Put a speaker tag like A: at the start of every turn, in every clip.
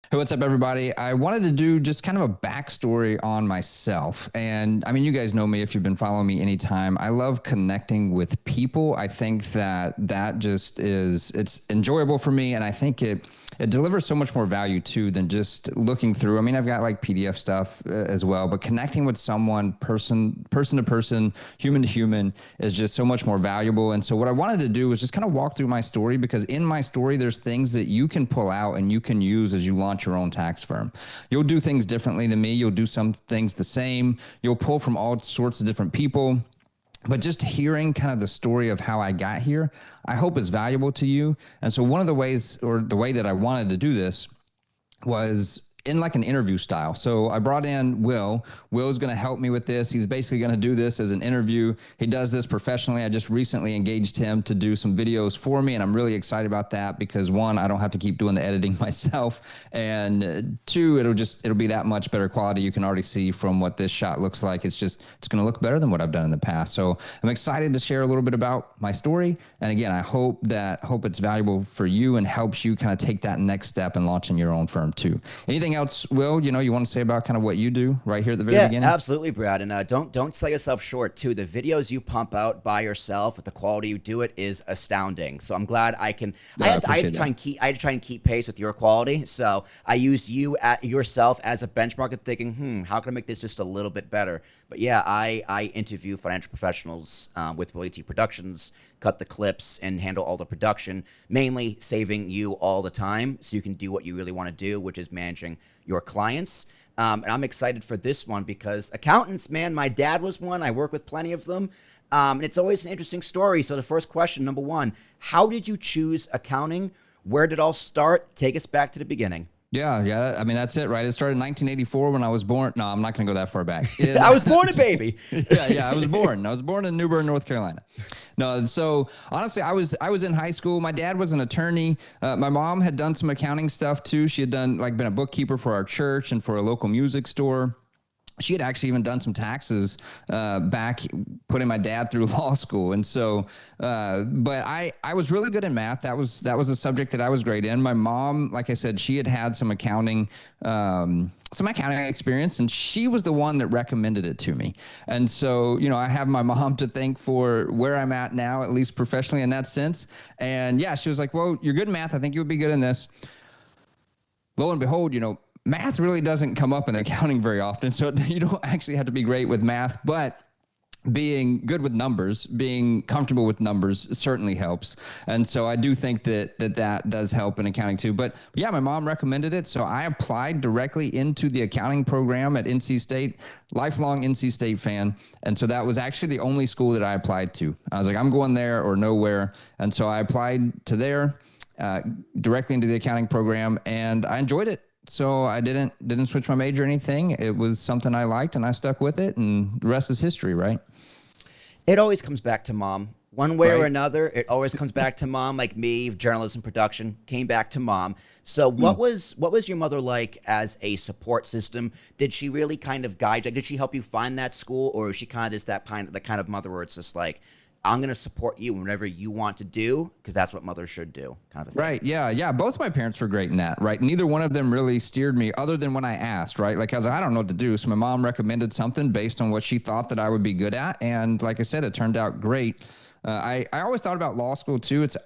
A: Hey, what's up, everybody? I wanted to do just kind of a backstory on myself. And I mean, you guys know me if you've been following me anytime. I love connecting with people. I think that just it's enjoyable for me. And I think it delivers so much more value too than just looking through. I mean, I've got like PDF stuff as well, but connecting with someone, person to person, human to human, is just so much more valuable. And so what I wanted to do was just kind of walk through my story, because in my story, there's things that you can pull out and you can use as you launch your own tax firm. You'll do things differently than me. You'll do some things the same. You'll pull from all sorts of different people. But just hearing kind of the story of how I got here, I hope is valuable to you. And so one of the ways, or the way that I wanted to do this, was in like an interview style. So I brought in Will. Will's going to help me with this. He's basically going to do this as an interview. He does this professionally. I just recently engaged him to do some videos for me, and I'm really excited about that because, one, I don't have to keep doing the editing myself, and two, it'll be that much better quality. You can already see from what this shot looks like. It's going to look better than what I've done in the past. So I'm excited to share a little bit about my story. And again, I hope it's valuable for you and helps you kind of take that next step in launching your own firm too. Anything else, Will, you want to say about kind of what you do right here at the very beginning?
B: Absolutely, Brad. And don't sell yourself short too. The videos you pump out by yourself with the quality you do it is astounding. So I'm glad I can. I had to try and keep pace with your quality. So I used you at yourself as a benchmark and thinking, how can I make this just a little bit better? But yeah, I interview financial professionals with Willy Productions, cut the clips, and handle all the production, mainly saving you all the time so you can do what you really want to do, which is managing your clients. And I'm excited for this one because accountants, man, my dad was one. I work with plenty of them. And it's always an interesting story. So the first question, number one, how did you choose accounting? Where did it all start? Take us back to the beginning.
A: Yeah. I mean, that's it, right? It started in 1984 when I was born. No, I'm not going to go that far back.
B: I was born a baby.
A: Yeah. I was born in New Bern, North Carolina. No, so honestly, I was in high school. My dad was an attorney. My mom had done some accounting stuff too. She had been a bookkeeper for our church and for a local music store. She had actually even done some taxes back, putting my dad through law school. And so, but I was really good in math. That was a subject that I was great in. My mom, like I said, she had some accounting experience, and she was the one that recommended it to me. And so, I have my mom to thank for where I'm at now, at least professionally in that sense. And yeah, she was like, well, you're good in math. I think you would be good in this. Lo and behold, math really doesn't come up in accounting very often. So you don't actually have to be great with math, but being good with numbers, being comfortable with numbers certainly helps. And so I do think that does help in accounting too. But yeah, my mom recommended it. So I applied directly into the accounting program at NC State, lifelong NC State fan. And so that was actually the only school that I applied to. I was like, I'm going there or nowhere. And so I applied to there directly into the accounting program, and I enjoyed it. So I didn't switch my major or anything. It was something I liked, and I stuck with it, and the rest is history, right?
B: It always comes back to mom. One way or another, it always comes back to mom. Like me, journalism production, came back to mom. So what was your mother like as a support system? Did she really kind of guide you? Did she help you find that school, or is she kind of just the kind of mother where it's just like, I'm going to support you whenever you want to do, because that's what mothers should do, kind of a thing.
A: Right. Yeah. Both my parents were great in that, right? Neither one of them really steered me other than when I asked, right? Like I was like, I don't know what to do. So my mom recommended something based on what she thought that I would be good at. And like I said, it turned out great. I always thought about law school too. It's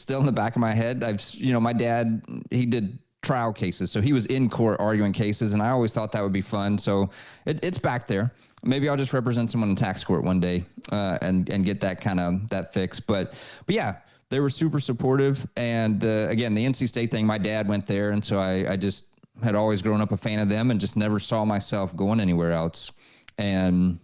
A: still in the back of my head. My dad, he did trial cases. So he was in court arguing cases, and I always thought that would be fun. So it's back there. Maybe I'll just represent someone in tax court one day and get that fix. But yeah, they were super supportive. And again, the NC State thing, my dad went there. And so I just had always grown up a fan of them and just never saw myself going anywhere else. And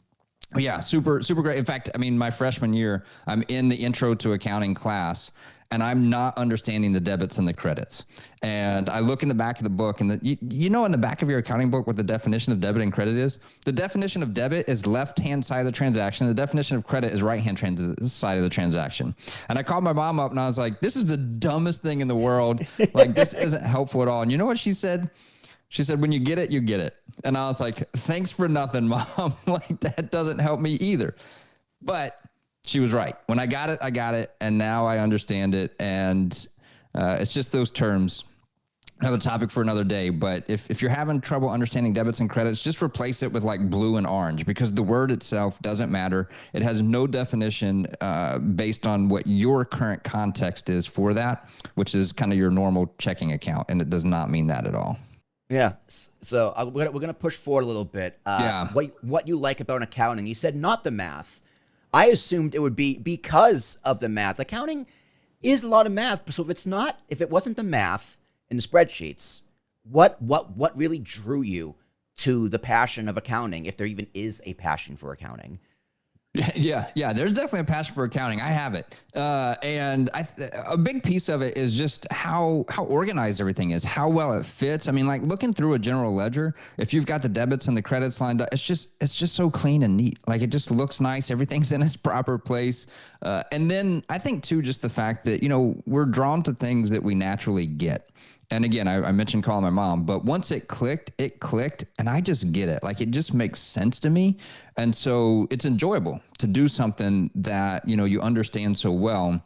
A: yeah, super great. In fact, I mean, my freshman year, I'm in the intro to accounting class, and I'm not understanding the debits and the credits. And I look in the back of the book, and in the back of your accounting book what the definition of debit and credit is? The definition of debit is left-hand side of the transaction. The definition of credit is right-hand side of the transaction. And I called my mom up, and I was like, this is the dumbest thing in the world. Like, this isn't helpful at all. And you know what she said? She said, when you get it, you get it. And I was like, thanks for nothing, Mom. Like, that doesn't help me either. But she was right. When I got it, I got it. And now I understand it. And it's just those terms. another topic for another day. But if you're having trouble understanding debits and credits, just replace it with like blue and orange, because the word itself doesn't matter. It has no definition based on what your current context is for that, which is kind of your normal checking account. And it does not mean that at all.
B: Yeah. So we're gonna push forward a little bit.
A: Yeah.
B: What you like about accounting? You said not the math. I assumed it would be because of the math. Accounting is a lot of math. So if it wasn't the math in the spreadsheets, what really drew you to the passion of accounting, if there even is a passion for accounting?
A: Yeah. There's definitely a passion for accounting. I have it, and a big piece of it is just how organized everything is, how well it fits. I mean, like looking through a general ledger, if you've got the debits and the credits lined up, it's just so clean and neat. Like it just looks nice. Everything's in its proper place. And then I think too, just the fact that we're drawn to things that we naturally get. And again, I mentioned calling my mom, but once it clicked, and I just get it. Like it just makes sense to me. And so it's enjoyable to do something that, you understand so well.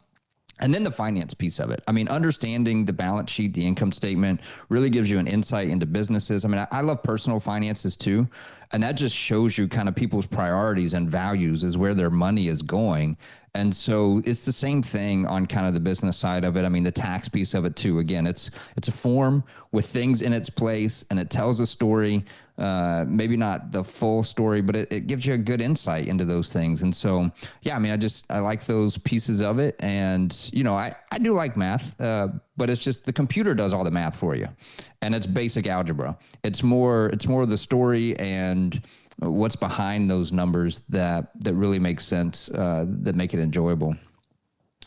A: And then the finance piece of it. I mean, understanding the balance sheet, the income statement really gives you an insight into businesses. I mean, I love personal finances too. And that just shows you kind of people's priorities and values is where their money is going. And so it's the same thing on kind of the business side of it. I mean, the tax piece of it too. Again, it's a form with things in its place, and it tells a story. Maybe not the full story, but it gives you a good insight into those things. And so, yeah, I mean, I like those pieces of it. And, I do like math, but it's just the computer does all the math for you, and it's basic algebra. It's more of the story and what's behind those numbers that really makes sense, that make it enjoyable.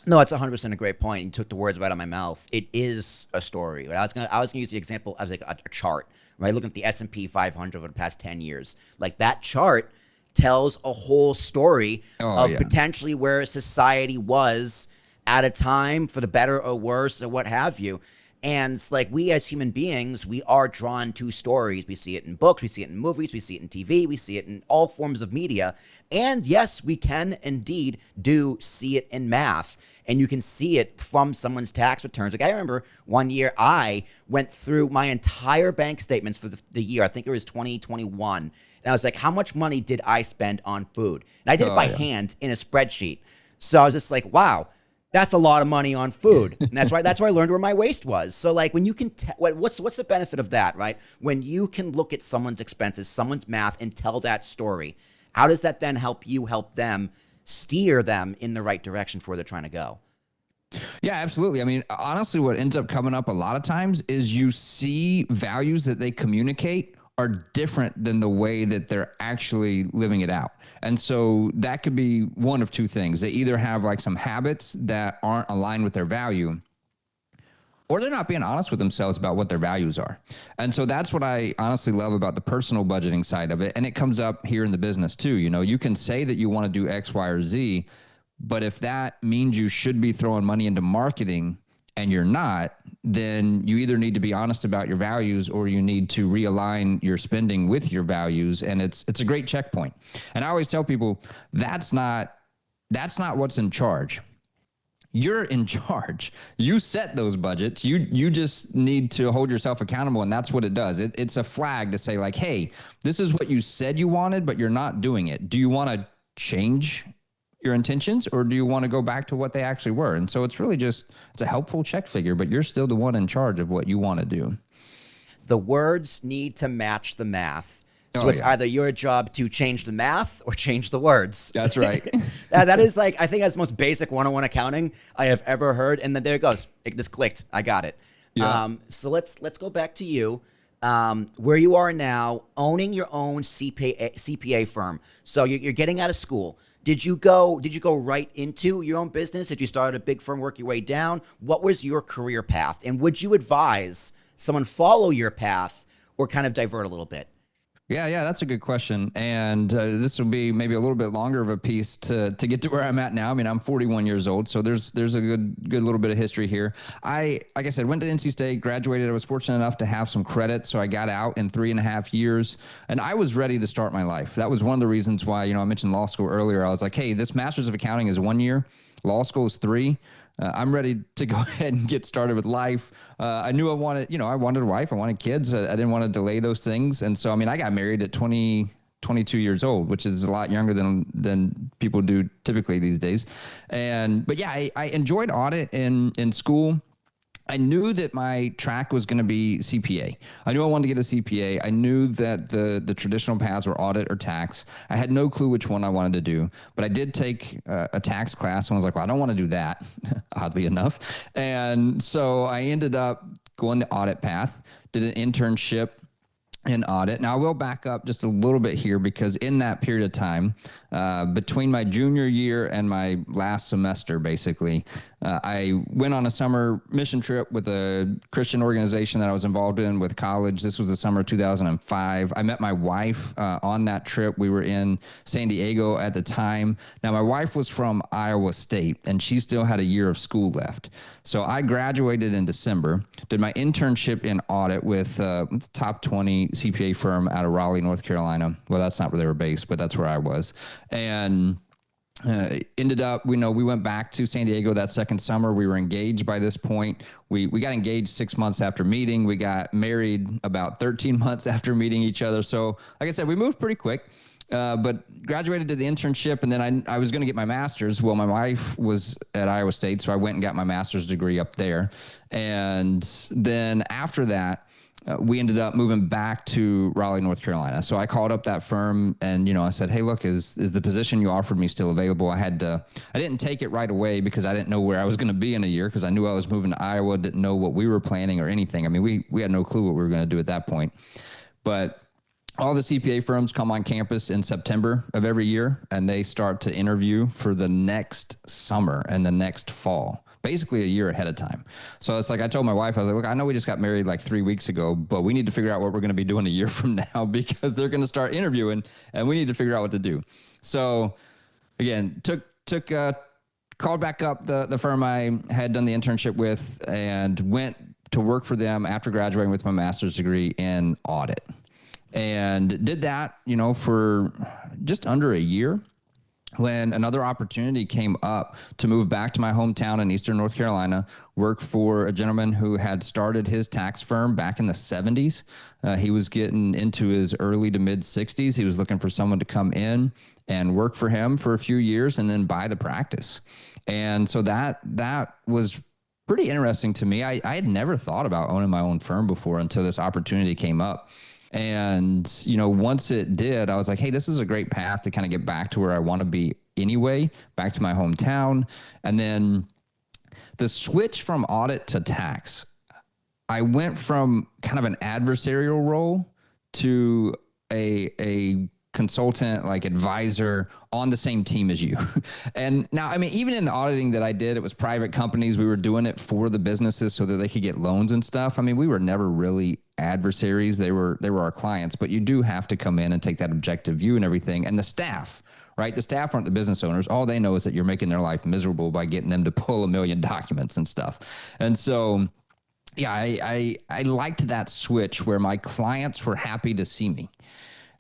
B: No, that's 100% a great point. You took the words right out of my mouth. It is a story. Right? I was gonna use the example as like a chart, right? Looking at the S&P 500 over the past 10 years, like that chart tells a whole story of potentially where society was at a time, for the better or worse or what have you. And it's like, we as human beings, we are drawn to stories. We see it in books, we see it in movies, we see it in TV, we see it in all forms of media. And yes, we can indeed do see it in math. And you can see it from someone's tax returns. Like I remember one year I went through my entire bank statements for the year. I think it was 2021. And I was like, how much money did I spend on food? And I did it by hand in a spreadsheet. So I was just like, wow, that's a lot of money on food. And that's why I learned where my waste was. So like when you can, what's the benefit of that, right? When you can look at someone's expenses, someone's math, and tell that story, how does that then help you help them steer them in the right direction for where they're trying to go?
A: Yeah, absolutely. I mean, honestly, what ends up coming up a lot of times is you see values that they communicate are different than the way that they're actually living it out. And so that could be one of two things. They either have like some habits that aren't aligned with their value, or they're not being honest with themselves about what their values are. And so that's what I honestly love about the personal budgeting side of it. And it comes up here in the business too. You can say that you want to do X, Y, or Z, but if that means you should be throwing money into marketing and you're not, then you either need to be honest about your values or you need to realign your spending with your values. And it's a great checkpoint. And I always tell people that's not what's in charge. You're in charge. You set those budgets. You just need to hold yourself accountable. And that's what it does. It's a flag to say like, hey, this is what you said you wanted, but you're not doing it. Do you want to change your intentions, or do you want to go back to what they actually were? And so it's really just, it's a helpful check figure, but you're still the one in charge of what you want to do.
B: The words need to match the math. So it's either your job to change the math or change the words.
A: That's right.
B: That is like, I think that's the most basic one-on-one accounting I have ever heard. And then there it goes. It just clicked. I got it. Yeah. So let's go back to you. Where you are now, owning your own CPA firm. So you're getting out of school. Did you go right into your own business? Did you start at a big firm, work your way down? What was your career path? And would you advise someone follow your path or kind of divert a little bit?
A: Yeah, that's a good question. And this will be maybe a little bit longer of a piece to get to where I'm at now. I mean, I'm 41 years old, so there's a good little bit of history here. Like I said, went to NC State, graduated. I was fortunate enough to have some credit, so I got out in 3.5 years, and I was ready to start my life. That was one of the reasons why, I mentioned law school earlier. I was like, hey, this Master's of Accounting is 1 year. Law school is 3. I'm ready to go ahead and get started with life. I knew I wanted, I wanted a wife, I wanted kids. I didn't want to delay those things. And so, I mean, I got married at 22 years old, which is a lot younger than people do typically these days. But yeah, I enjoyed audit in school. I knew that my track was going to be CPA. I knew I wanted to get a CPA. I knew that the traditional paths were audit or tax. I had no clue which one I wanted to do, but I did take a tax class and was like, well, I don't want to do that, oddly enough. And so I ended up going the audit path, did an internship in audit. Now I will back up just a little bit here, because in that period of time, between my junior year and my last semester, basically, I went on a summer mission trip with a Christian organization that I was involved in with college. This was the summer of 2005. I met my wife on that trip. We were in San Diego at the time. Now, my wife was from Iowa State, and she still had a year of school left. So I graduated in December, did my internship in audit with the top 20 CPA firm out of Raleigh, North Carolina. Well, that's not where they were based, but that's where I was. And ended up, we went back to San Diego that second summer. We were engaged by this point. We got engaged 6 months after meeting. We got married about 13 months after meeting each other. So like I said, we moved pretty quick. But graduated to the internship, and then I was going to get my master's. Well, my wife was at Iowa State, so I went and got my master's degree up there. And then after that, we ended up moving back to Raleigh, North Carolina. So I called up that firm and, I said, hey, look, is the position you offered me still available? I didn't take it right away because I didn't know where I was going to be in a year, because I knew I was moving to Iowa, didn't know what we were planning or anything. I mean, we had no clue what we were going to do at that point. But all the CPA firms come on campus in September of every year, and they start to interview for the next summer and the next fall, basically a year ahead of time. So it's like, I told my wife, I was like, look, I know we just got married like 3 weeks ago, but we need to figure out what we're going to be doing a year from now, because they're going to start interviewing and we need to figure out what to do. So again, called back up the firm I had done the internship with and went to work for them after graduating with my master's degree in audit. And did that, for just under a year, when another opportunity came up to move back to my hometown in Eastern North Carolina, work for a gentleman who had started his tax firm back in the 70s. He was getting into his early to mid 60s. He was looking for someone to come in and work for him for a few years and then buy the practice. And so that was pretty interesting to me. I had never thought about owning my own firm before until this opportunity came up. And, once it did, I was like, hey, this is a great path to kind of get back to where I want to be anyway, back to my hometown. And then the switch from audit to tax, I went from kind of an adversarial role to a consultant, like advisor on the same team as you. And now, I mean, even in the auditing that I did, it was private companies. We were doing it for the businesses so that they could get loans and stuff. I mean, we were never really adversaries. They were our clients, but you do have to come in and take that objective view and everything. And the staff, right? The staff aren't the business owners. All they know is that you're making their life miserable by getting them to pull a million documents and stuff. And so, yeah, I liked that switch where my clients were happy to see me.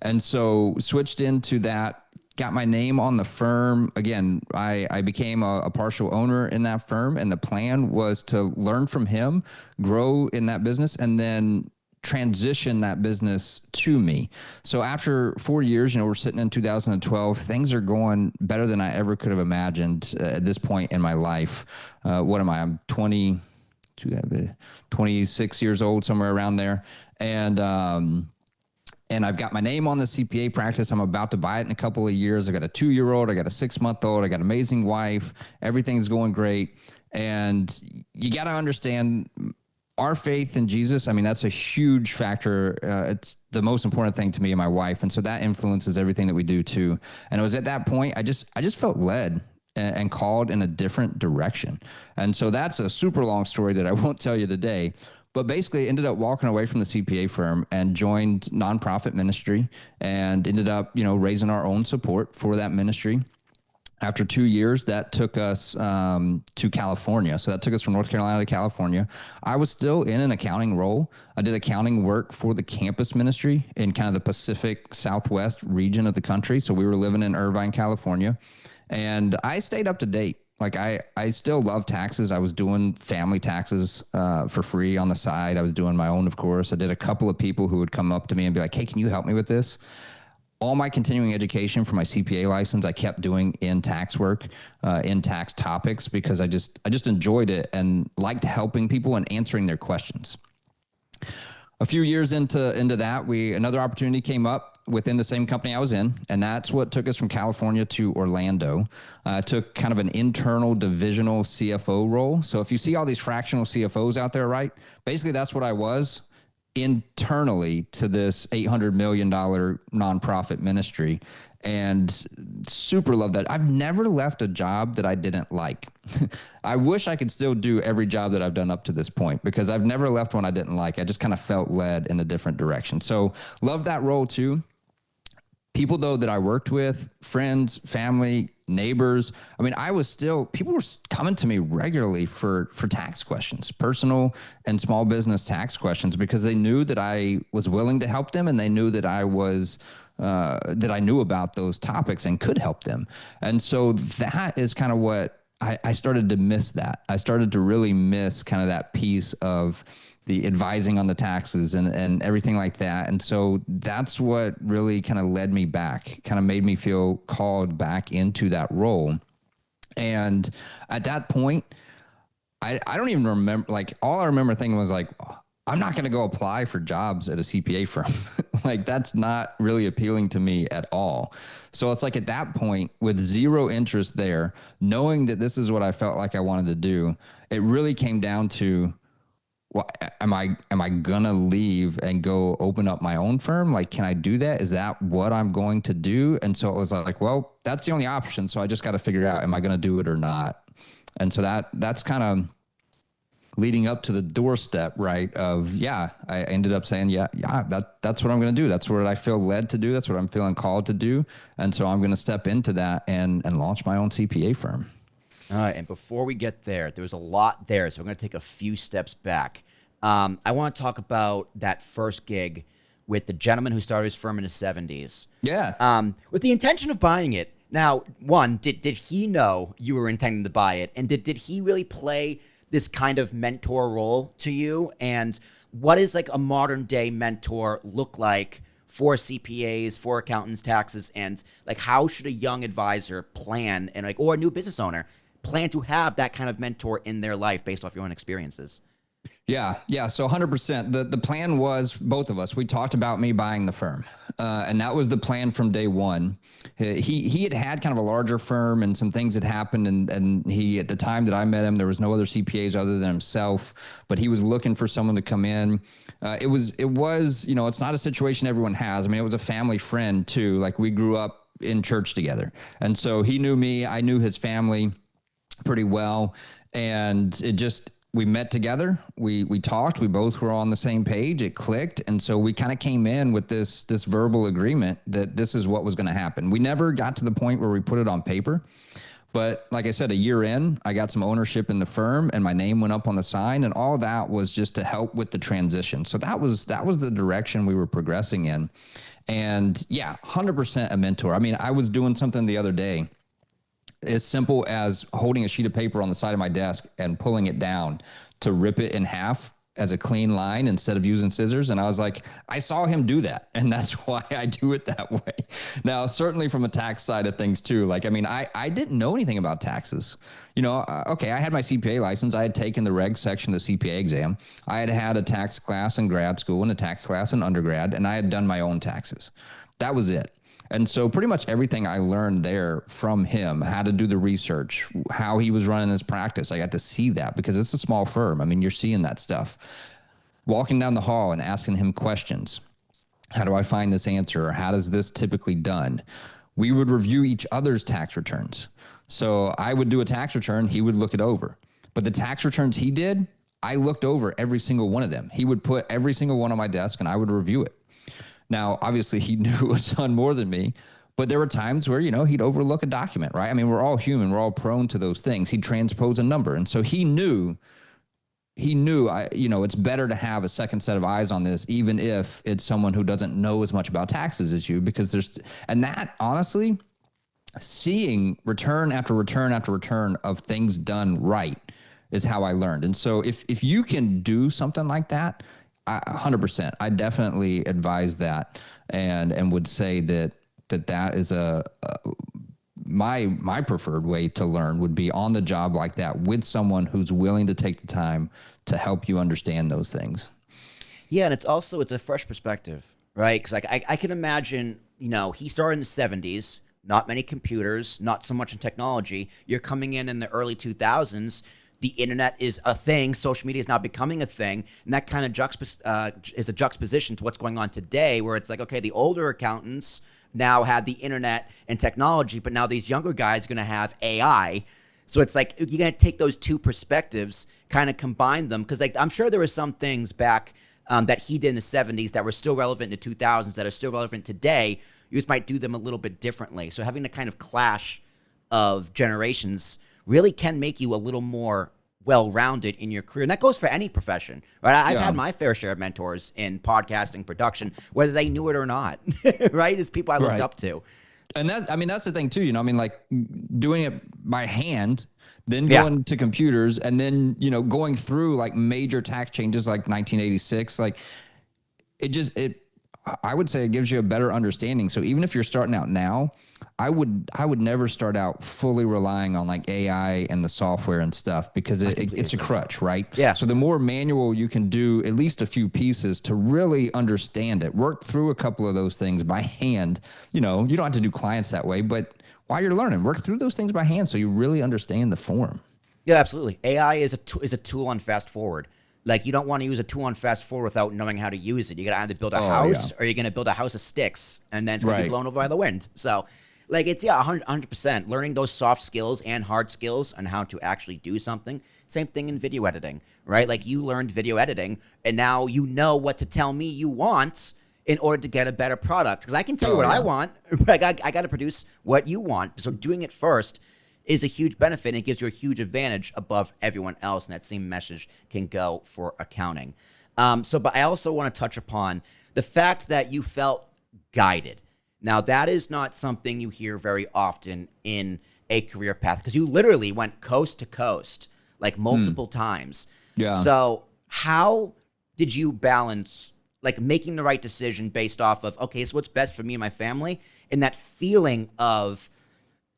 A: And so switched into that, got my name on the firm. Again, I became a partial owner in that firm, and the plan was to learn from him, grow in that business, and then transition that business to me. So after 4 years, we're sitting in 2012, things are going better than I ever could have imagined at this point in my life. What am I? I'm 26 years old, somewhere around there. And I've got my name on the CPA practice. I'm about to buy it in a couple of years. I got a 2-year-old. I got a 6-month-old. I got an amazing wife. Everything's going great. And you got to understand our faith in Jesus. I mean, that's a huge factor. It's the most important thing to me and my wife. And so that influences everything that we do too. And it was at that point, I just felt led and called in a different direction. And so that's a super long story that I won't tell you today. But basically ended up walking away from the CPA firm and joined nonprofit ministry and ended up, raising our own support for that ministry. After 2 years, that took us to California. So that took us from North Carolina to California. I was still in an accounting role. I did accounting work for the campus ministry in kind of the Pacific Southwest region of the country. So we were living in Irvine, California. And I stayed up to date Like I still love taxes. I was doing family taxes for free on the side. I was doing my own, of course. I did a couple of people who would come up to me and be like, hey, can you help me with this? All my continuing education for my CPA license, I kept doing in tax work, in tax topics, because I just enjoyed it and liked helping people and answering their questions. A few years into that, another opportunity came up within the same company I was in, and that's what took us from California to Orlando. Took kind of an internal divisional CFO role. So if you see all these fractional CFOs out there, right? Basically, that's what I was internally to this $800 million nonprofit ministry, and super love that. I've never left a job that I didn't like. I wish I could still do every job that I've done up to this point, because I've never left one I didn't like. I just kind of felt led in a different direction. So love that role too. People though that I worked with, friends, family, neighbors. I mean, people were coming to me regularly for tax questions, personal and small business tax questions, because they knew that I was willing to help them, and they knew that I knew about those topics and could help them. And so that is kind of what I started to miss. That I started to really miss kind of that piece of the advising on the taxes and everything like that. And so that's what really kind of led me back, kind of made me feel called back into that role. And at that point, I don't even remember, like, all I remember thinking was like, I'm not going to go apply for jobs at a CPA firm. Like, that's not really appealing to me at all. So it's like at that point, with zero interest there, knowing that this is what I felt like I wanted to do, it really came down to, well, am I gonna leave and go open up my own firm? Like, can I do that? Is that what I'm going to do? And so it was like, well, that's the only option. So I just got to figure out, am I going to do it or not? And so that's kind of leading up to the doorstep, right? I ended up saying, that's what I'm going to do. That's what I feel led to do. That's what I'm feeling called to do. And so I'm going to step into that and launch my own CPA firm.
B: All right, and before we get there, there was a lot there, so we're going to take a few steps back. I want to talk about that first gig with the gentleman who started his firm in his 70s.
A: Yeah.
B: With the intention of buying it. Now, one, did he know you were intending to buy it? And did he really play this kind of mentor role to you? And what is like a modern day mentor look like for CPAs, for accountants, taxes, and like how should a young advisor plan, and or a new business owner plan to have that kind of mentor in their life based off your own experiences?
A: Yeah. So 100%. The plan was, both of us, we talked about me buying the firm. And that was the plan from day one. He had kind of a larger firm, and some things had happened. And he, at the time that I met him, there was no other CPAs other than himself, but he was looking for someone to come in. It was, it's not a situation everyone has. I mean, it was a family friend too. Like, we grew up in church together. And so he knew me, I knew his family pretty well. And we met together, we talked, we both were on the same page, it clicked. And so we kind of came in with this verbal agreement that this is what was going to happen. We never got to the point where we put it on paper, but like I said, a year in, I got some ownership in the firm and my name went up on the sign, and all that was just to help with the transition. So that was the direction we were progressing in. And 100% a mentor. I mean, I was doing something the other day as simple as holding a sheet of paper on the side of my desk and pulling it down to rip it in half as a clean line instead of using scissors. And I was like, I saw him do that, and that's why I do it that way. Now, certainly from a tax side of things too. Like, I mean, I didn't know anything about taxes. I had my CPA license. I had taken the reg section of the CPA exam. I had a tax class in grad school and a tax class in undergrad, and I had done my own taxes. That was it. And so pretty much everything I learned there from him, how to do the research, how he was running his practice, I got to see that because it's a small firm. I mean, you're seeing that stuff. Walking down the hall and asking him questions. How do I find this answer? Or how does this typically done? We would review each other's tax returns. So I would do a tax return, he would look it over. But the tax returns he did, I looked over every single one of them. He would put every single one on my desk and I would review it. Now, obviously, he knew a ton more than me, but there were times where, he'd overlook a document, right? I mean, we're all human. We're all prone to those things. He'd transpose a number. And so he knew, it's better to have a second set of eyes on this, even if it's someone who doesn't know as much about taxes as you, because and that, honestly, seeing return after return after return of things done right is how I learned. And so if you can do something like that, 100%, I definitely advise that, and would say that is my preferred way to learn would be on the job like that with someone who's willing to take the time to help you understand those things.
B: Yeah, and it's a fresh perspective, right? Because like I can imagine, he started in the '70s, not many computers, not so much in technology. You're coming in the early 2000s. The internet is a thing. Social media is now becoming a thing, and that kind of is a juxtaposition to what's going on today, where it's like, okay, the older accountants now have the internet and technology, but now these younger guys are going to have AI. So it's like you're going to take those two perspectives, kind of combine them, because like I'm sure there were some things back that he did in the '70s that were still relevant in the 2000s that are still relevant today. You just might do them a little bit differently. So having the kind of clash of generations really can make you a little more well-rounded in your career. And that goes for any profession, right? I've had my fair share of mentors in podcasting production, whether they knew it or not, right? As people I looked up to.
A: And that's the thing too, like doing it by hand, then going to computers, and then, going through like major tax changes like 1986, like I would say it gives you a better understanding. So even if you're starting out now, I would never start out fully relying on like AI and the software and stuff, because it's a crutch, right?
B: Yeah.
A: So the more manual you can do at least a few pieces to really understand it, work through a couple of those things by hand. You don't have to do clients that way, but while you're learning, work through those things by hand so you really understand the form.
B: Yeah, absolutely. AI is a tool on fast forward. Like, you don't want to use a tool on fast forward without knowing how to use it. You got to either build a house or you're going to build a house of sticks, and then it's going to be blown over by the wind. So, like, it's 100%. Learning those soft skills and hard skills on how to actually do something. Same thing in video editing, right? Like, you learned video editing, and now you know what to tell me you want in order to get a better product. Because I can tell you what I want. Like, I got to produce what you want. So doing it first is a huge benefit, and it gives you a huge advantage above everyone else. And that same message can go for accounting. But I also want to touch upon the fact that you felt guided. Now, that is not something you hear very often in a career path, because you literally went coast to coast, like multiple times.
A: Yeah.
B: So how did you balance like making the right decision based off of, okay, so what's best for me and my family, and that feeling of,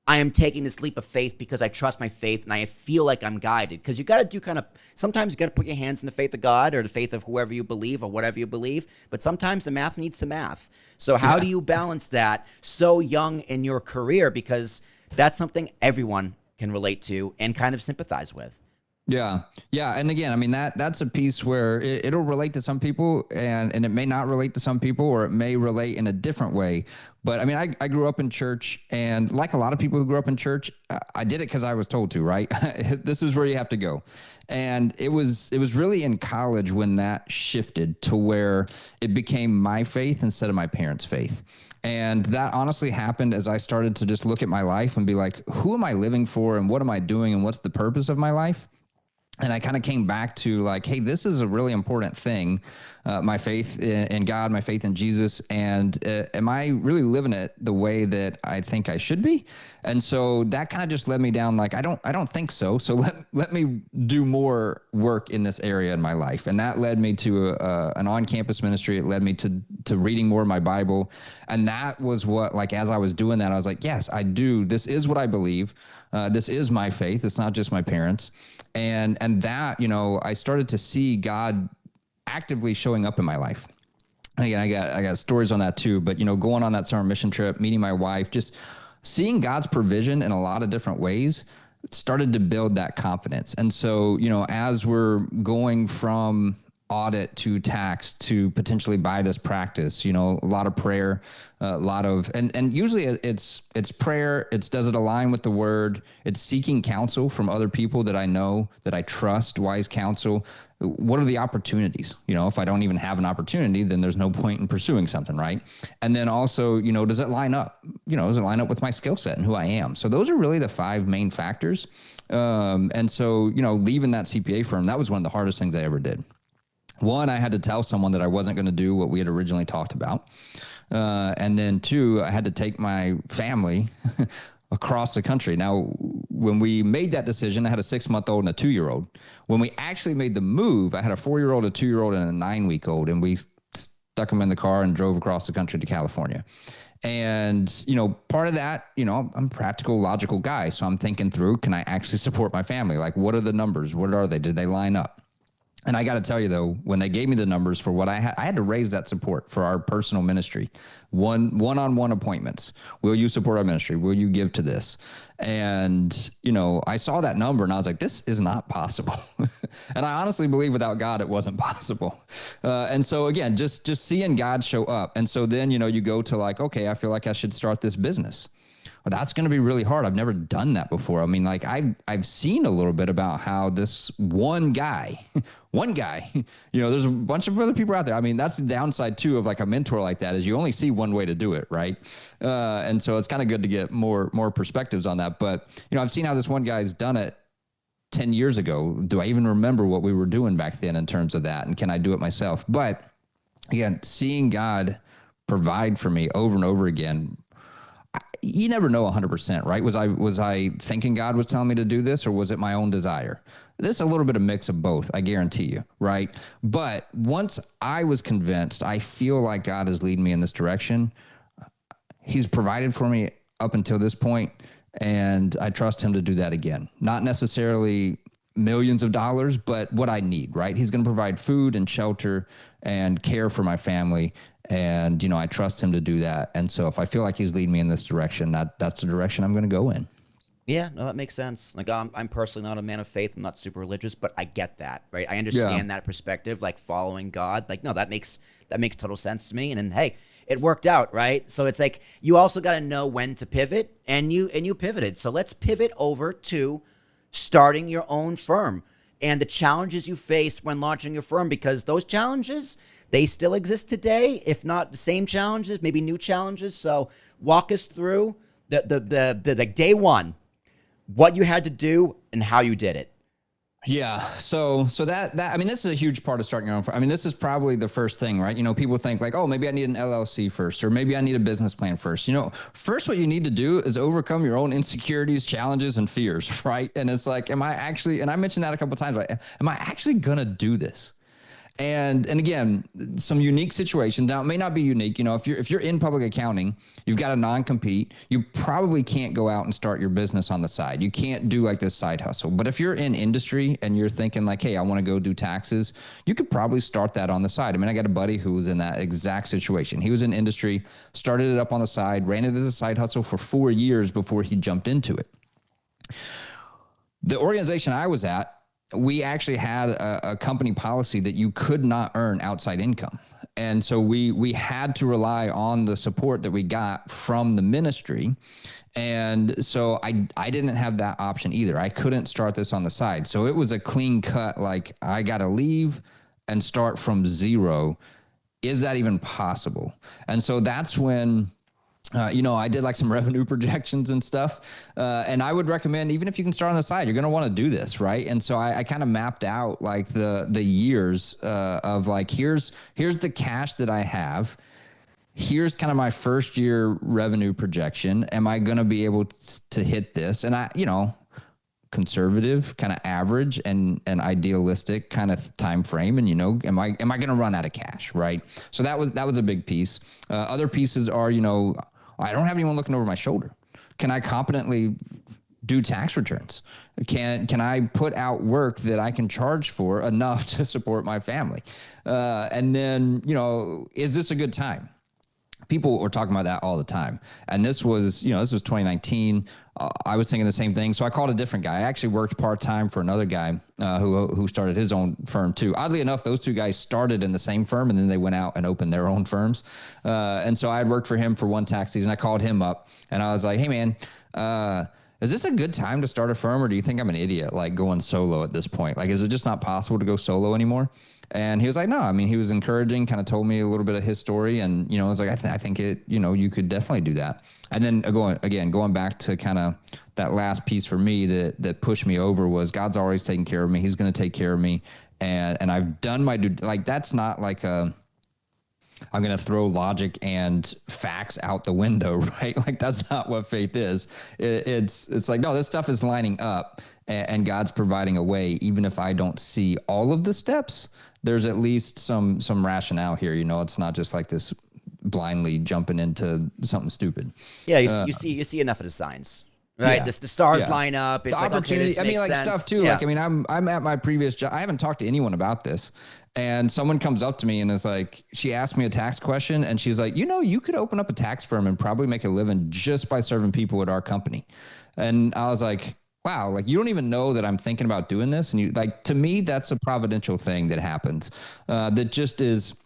B: I am taking this leap of faith because I trust my faith and I feel like I'm guided? Because you got to do sometimes you got to put your hands in the faith of God or the faith of whoever you believe or whatever you believe. But sometimes the math needs the math. So how do you balance that so young in your career? Because that's something everyone can relate to and kind of sympathize with.
A: Yeah. Yeah. And again, that's a piece where it'll relate to some people and it may not relate to some people, or it may relate in a different way. But I grew up in church, and like a lot of people who grew up in church, I did it because I was told to, right? This is where you have to go. And it was really in college when that shifted to where it became my faith instead of my parents' faith. And that honestly happened as I started to just look at my life and be like, who am I living for, and what am I doing, and what's the purpose of my life? And I kind of came back to like, hey, this is a really important thing. My faith in God, my faith in Jesus. And am I really living it the way that I think I should be? And so that kind of just led me down like, I don't think so. So let me do more work in this area in my life. And that led me to an on-campus ministry. It led me to reading more of my Bible. And that was what, like, as I was doing that, I was like, yes, I do. This is what I believe. This is my faith. It's not just my parents. And that, I started to see God actively showing up in my life. And again, I got stories on that too, but going on that summer mission trip, meeting my wife, just seeing God's provision in a lot of different ways started to build that confidence. And so, as we're going from audit to tax to potentially buy this practice, a lot of prayer, a lot of, and usually it's prayer. Does it align with the word? It's seeking counsel from other people that I know, that I trust, wise counsel. What are the opportunities? If I don't even have an opportunity, then there's no point in pursuing something, right? And then also, does it line up? Does it line up with my skill set and who I am? So those are really the 5 main factors. And so, leaving that CPA firm, that was one of the hardest things I ever did. One, I had to tell someone that I wasn't going to do what we had originally talked about. And then 2, I had to take my family across the country. Now, when we made that decision, I had a 6-month-old and a 2-year-old. When we actually made the move, I had a 4-year-old, a 2-year-old, and a 9-week-old, and we stuck them in the car and drove across the country to California. And, part of that, I'm a practical, logical guy. So I'm thinking through, can I actually support my family? Like, what are the numbers? What are they? Did they line up? And I got to tell you, though, when they gave me the numbers for what I had to raise that support for our personal ministry, one-on-one appointments. Will you support our ministry? Will you give to this? And, I saw that number and I was like, this is not possible. And I honestly believe without God, it wasn't possible. And so again, just seeing God show up. And so then, you go to like, okay, I feel like I should start this business. Well, that's going to be really hard. I've never done that before. I mean, like I've seen a little bit about how this one guy, there's a bunch of other people out there. I mean, that's the downside too of like a mentor like that is you only see one way to do it. Right. And so it's kind of good to get more perspectives on that. But, I've seen how this one guy's done it 10 years ago. Do I even remember what we were doing back then in terms of that? And can I do it myself? But again, seeing God provide for me over and over again, you never know 100%, right? Was I thinking God was telling me to do this, or was it my own desire? There's a little bit of mix of both, I guarantee you, right? But once I was convinced, I feel like God is leading me in this direction. He's provided for me up until this point, and I trust him to do that again. Not necessarily millions of dollars, but what I need, right? He's going to provide food and shelter and care for my family. And, I trust him to do that. And so if I feel like he's leading me in this direction, that's the direction I'm going to go in.
B: Yeah, no, that makes sense. Like I'm personally not a man of faith. I'm not super religious, but I get that, right? I understand that perspective, like following God. Like, no, that makes total sense to me. And hey, it worked out, right? So it's like, you also got to know when to pivot, and you pivoted. So let's pivot over to starting your own firm and the challenges you faced when launching your firm, because those challenges, they still exist today, if not the same challenges, maybe new challenges. So walk us through the day one, what you had to do and how you did it.
A: Yeah. So that, I mean, this is a huge part of starting your own firm. I mean, this is probably the first thing, right? People think like, oh, maybe I need an LLC first, or maybe I need a business plan first. First, what you need to do is overcome your own insecurities, challenges, and fears, right? And it's like, am I actually, and I mentioned that a couple of times, right? Am I actually going to do this? And again, some unique situations. Now, it may not be unique. If you're in public accounting, you've got a non-compete, you probably can't go out and start your business on the side. You can't do like this side hustle. But if you're in industry and you're thinking like, hey, I want to go do taxes, you could probably start that on the side. I mean, I got a buddy who was in that exact situation. He was in industry, started it up on the side, ran it as a side hustle for 4 years before he jumped into it. The organization I was at, we actually had a company policy that you could not earn outside income. And so we had to rely on the support that we got from the ministry. And so I didn't have that option either. I couldn't start this on the side. So it was a clean cut, like I got to leave and start from zero. Is that even possible? And so that's when I did like some revenue projections and stuff. And I would recommend, even if you can start on the side, you're going to want to do this, right? And so I kind of mapped out like the years of like, here's the cash that I have. Here's kind of my first year revenue projection. Am I going to be able to hit this? And conservative, kind of average and idealistic kind of time frame. And, am I going to run out of cash? Right. So that was a big piece. Other pieces are, I don't have anyone looking over my shoulder. Can I competently do tax returns? Can I put out work that I can charge for enough to support my family? And then, is this a good time? People were talking about that all the time. And this was 2019. I was thinking the same thing. So I called a different guy. I actually worked part-time for another guy who started his own firm too. Oddly enough, those two guys started in the same firm and then they went out and opened their own firms. And so I had worked for him for one tax season. I called him up and I was like, hey man, is this a good time to start a firm, or do you think I'm an idiot, like going solo at this point? Like, is it just not possible to go solo anymore? And he was like, no, I mean, he was encouraging, kind of told me a little bit of his story. And, I was like, I think it, you could definitely do that. And then going back to kind of that last piece for me that pushed me over was God's always taking care of me. He's going to take care of me. And I've done my, like, that's not like I'm going to throw logic and facts out the window, right? Like that's not what faith is. It's like, no, this stuff is lining up and God's providing a way. Even if I don't see all of the steps, there's at least some rationale here. You know, it's not just like this blindly jumping into something stupid.
B: Yeah, you see enough of the signs, right?
A: Yeah.
B: The stars line up. It's
A: the
B: like, okay, this makes sense.
A: Stuff too.
B: Yeah.
A: Like, I mean, I'm at my previous job. I haven't talked to anyone about this. And someone comes up to me and is like, she asked me a tax question and she's like, you know, you could open up a tax firm and probably make a living just by serving people at our company. And I was like, wow, like you don't even know that I'm thinking about doing this. And you like, to me, that's a providential thing that happens. That just is,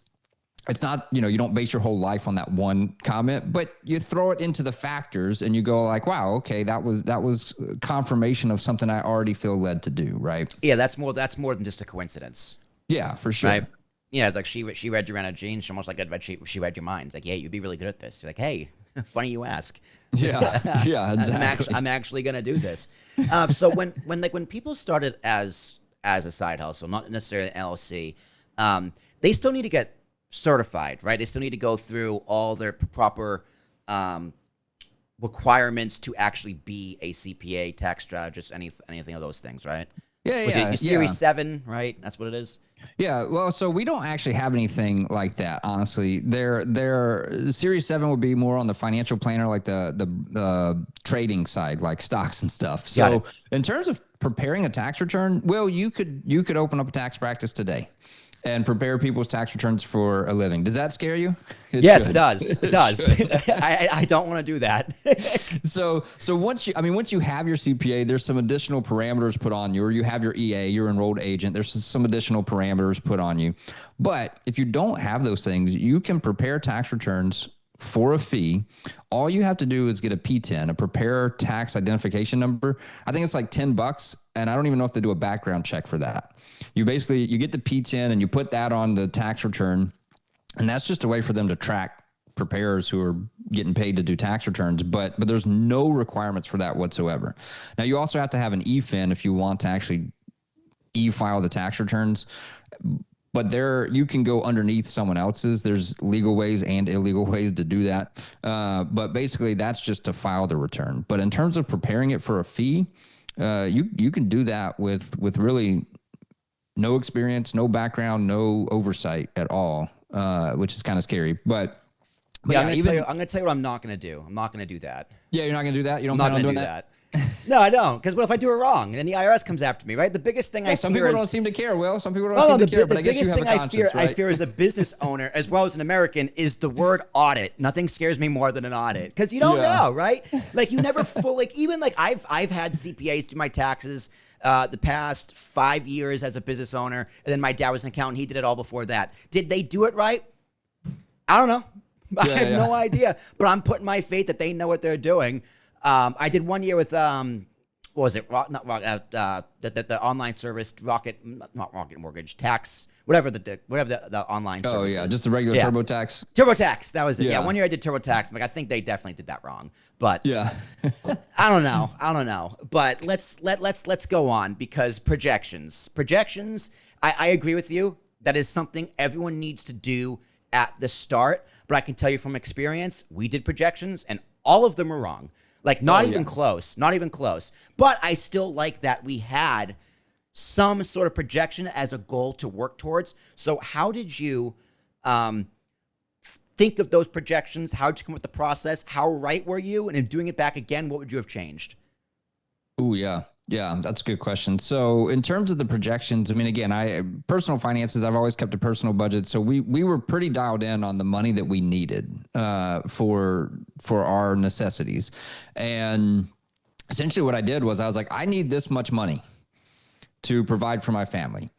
A: it's not, you know, you don't base your whole life on that one comment, but you throw it into the factors and you go like, wow, okay, that was confirmation of something I already feel led to do. Right.
B: Yeah. That's more than just a coincidence.
A: Yeah, for sure.
B: Right. Yeah. It's like she read your energy, she almost like she read your mind. It's like, yeah, you'd be really good at this. You're like, hey, funny you ask.
A: Yeah. Yeah, exactly.
B: I'm actually going to do this. So when people started as a side hustle, not necessarily an LLC, they still need to get certified, right? They still need to go through all their proper requirements to actually be a CPA, tax strategist, anything of those things, right?
A: Yeah,
B: Was it Series 7, right? That's what it is.
A: Yeah, well, so we don't actually have anything like that, honestly. Their Series 7 would be more on the financial planner, like the trading side, like stocks and stuff. So in terms of preparing a tax return, well, you could open up a tax practice today and prepare people's tax returns for a living. Does that scare you?
B: Yes, it does. It does. I don't want to do that.
A: So once you have your CPA, there's some additional parameters put on you, or you have your EA, your enrolled agent. There's some additional parameters put on you. But if you don't have those things, you can prepare tax returns for a fee. All you have to do is get a P10, a preparer tax identification number. I think it's like $10, and I don't even know if they do a background check for that. You get the P10 and you put that on the tax return, and that's just a way for them to track preparers who are getting paid to do tax returns, but there's no requirements for that whatsoever. Now, you also have to have an EFIN if you want to actually e-file the tax returns, but you can go underneath someone else's. There's legal ways and illegal ways to do that. But basically that's just to file the return. But in terms of preparing it for a fee, you can do that with really no experience, no background, no oversight at all, which is kind of scary. But
B: yeah, I'm gonna tell you what I'm not gonna do. I'm not gonna do that.
A: Yeah, you're not gonna do that. You don't plan on doing that.
B: No, I don't. Because what if I do it wrong and then the IRS comes after me, right? The biggest thing
A: some people don't seem to care. Well, some people don't seem to care. But I guess you have a conscience, right?
B: I fear as a business owner, as well as an American, is the word audit. Nothing scares me more than an audit, because you don't know, right? Like you never even like I've had CPAs do my taxes the past 5 years as a business owner, and then my dad was an accountant. He did it all before that. Did they do it right? I don't know. I have no idea, but I'm putting my faith that they know what they're doing. I did 1 year with what was it? The online service not Rocket Mortgage, tax, whatever the online service.
A: Oh yeah, just the regular TurboTax.
B: TurboTax, that was it. Yeah, 1 year I did TurboTax. Like I think they definitely did that wrong, but
A: yeah,
B: I don't know. But let's go on, because projections. I agree with you. That is something everyone needs to do at the start. But I can tell you from experience, we did projections and all of them were wrong. Like not even close. But I still like that we had some sort of projection as a goal to work towards. So how did you think of those projections? How did you come up with the process? How right were you? And in doing it back again, what would you have changed?
A: Oh, yeah. Yeah, that's a good question. So in terms of the projections, I mean, again, personal finances, I've always kept a personal budget. So we were pretty dialed in on the money that we needed for our necessities. And essentially what I did was I was like, I need this much money to provide for my family.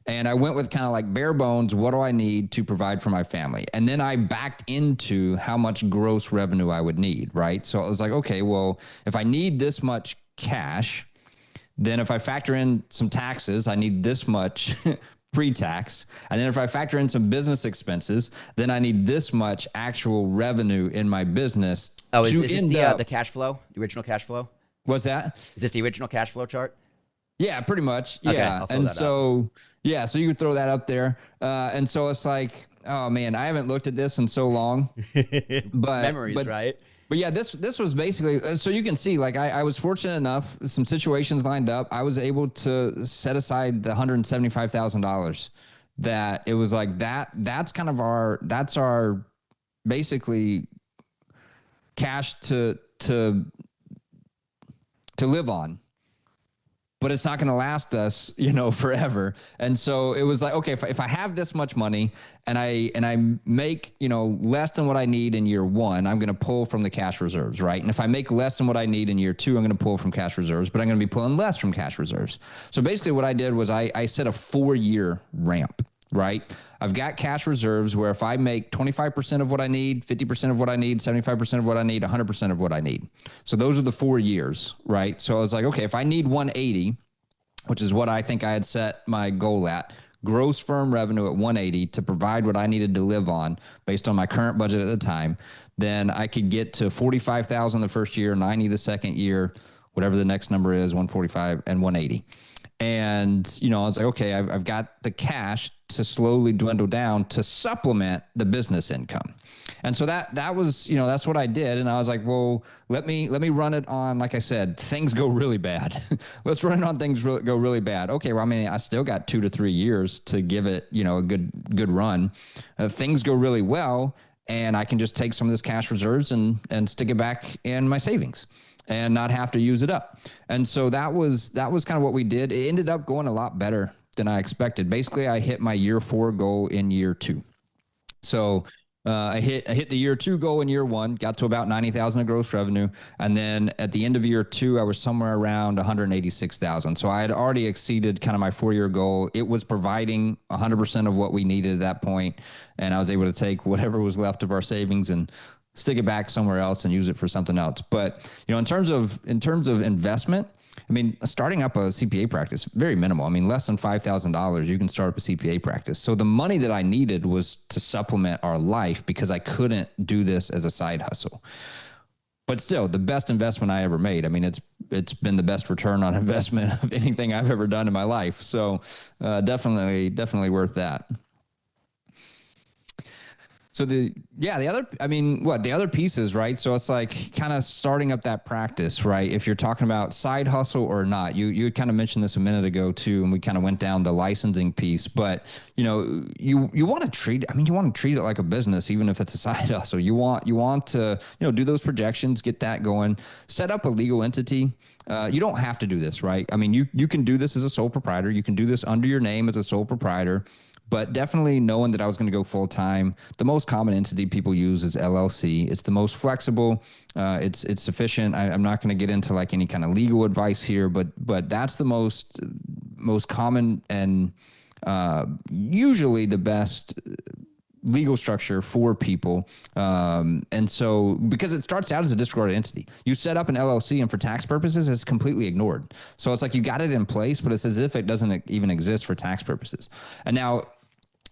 A: And I went with kind of like bare bones, what do I need to provide for my family? And then I backed into how much gross revenue I would need, right? So I was like, okay, well, if I need this much cash, then if I factor in some taxes, I need this much pre-tax. And then if I factor in some business expenses, then I need this much actual revenue in my business.
B: Oh, is this the cash flow, the original cash flow?
A: What's that?
B: Is this the original cash flow chart?
A: Yeah, pretty much.
B: Okay,
A: yeah.
B: I'll throw that up.
A: So you could throw that up there. And so it's like, oh man, I haven't looked at this in so long,
B: Memories, right?
A: But yeah, this was basically, so you can see, like I was fortunate enough, some situations lined up. I was able to set aside the $175,000 that it was like that's kind of that's our basically cash to live on, but it's not going to last us, forever. And so it was like, okay, if I have this much money and I make, less than what I need in year one, I'm going to pull from the cash reserves, right? And if I make less than what I need in year two, I'm going to pull from cash reserves, but I'm going to be pulling less from cash reserves. So basically what I did was I set a 4-year ramp, right? I've got cash reserves where if I make 25% of what I need, 50% of what I need, 75% of what I need, 100% of what I need. So those are the 4 years, right? So I was like, okay, if I need 180, which is what I think I had set my goal at, gross firm revenue at 180 to provide what I needed to live on based on my current budget at the time, then I could get to 45,000 the first year, 90 the second year, whatever the next number is, 145 and 180. And, I was like, okay, I've got the cash to slowly dwindle down to supplement the business income. And so that was, that's what I did. And I was like, well, let me run it on, like I said, things go really bad. Let's run it on things go really bad. Okay. Well, I still got 2 to 3 years to give it, a good run. Things go really well. And I can just take some of this cash reserves and stick it back in my savings and not have to use it up. And so that was kind of what we did. It ended up going a lot better than I expected. Basically, I hit my year 4 goal in year 2. So I hit the year 2 goal in year 1, got to about 90,000 of gross revenue. And then at the end of year 2, I was somewhere around 186,000. So I had already exceeded kind of my 4-year goal. It was providing 100% of what we needed at that point. And I was able to take whatever was left of our savings and stick it back somewhere else and use it for something else. But, in terms of investment, starting up a CPA practice, very minimal. Less than $5,000, you can start up a CPA practice. So the money that I needed was to supplement our life because I couldn't do this as a side hustle. But still, the best investment I ever made. It's been the best return on investment of anything I've ever done in my life. So definitely worth that. So the other pieces, right? So it's like kind of starting up that practice, right? If you're talking about side hustle or not, you kind of mentioned this a minute ago too, and we kind of went down the licensing piece, but you want to treat it like a business, even if it's a side hustle. You want to, do those projections, get that going, set up a legal entity. You don't have to do this, right? You can do this as a sole proprietor. You can do this under your name as a sole proprietor. But definitely knowing that I was going to go full time, the most common entity people use is LLC. It's the most flexible. It's sufficient. I'm not going to get into like any kind of legal advice here, but that's the most common and usually the best legal structure for people. And so because it starts out as a disregarded entity, you set up an LLC and for tax purposes, it's completely ignored. So it's like you got it in place, but it's as if it doesn't even exist for tax purposes. And now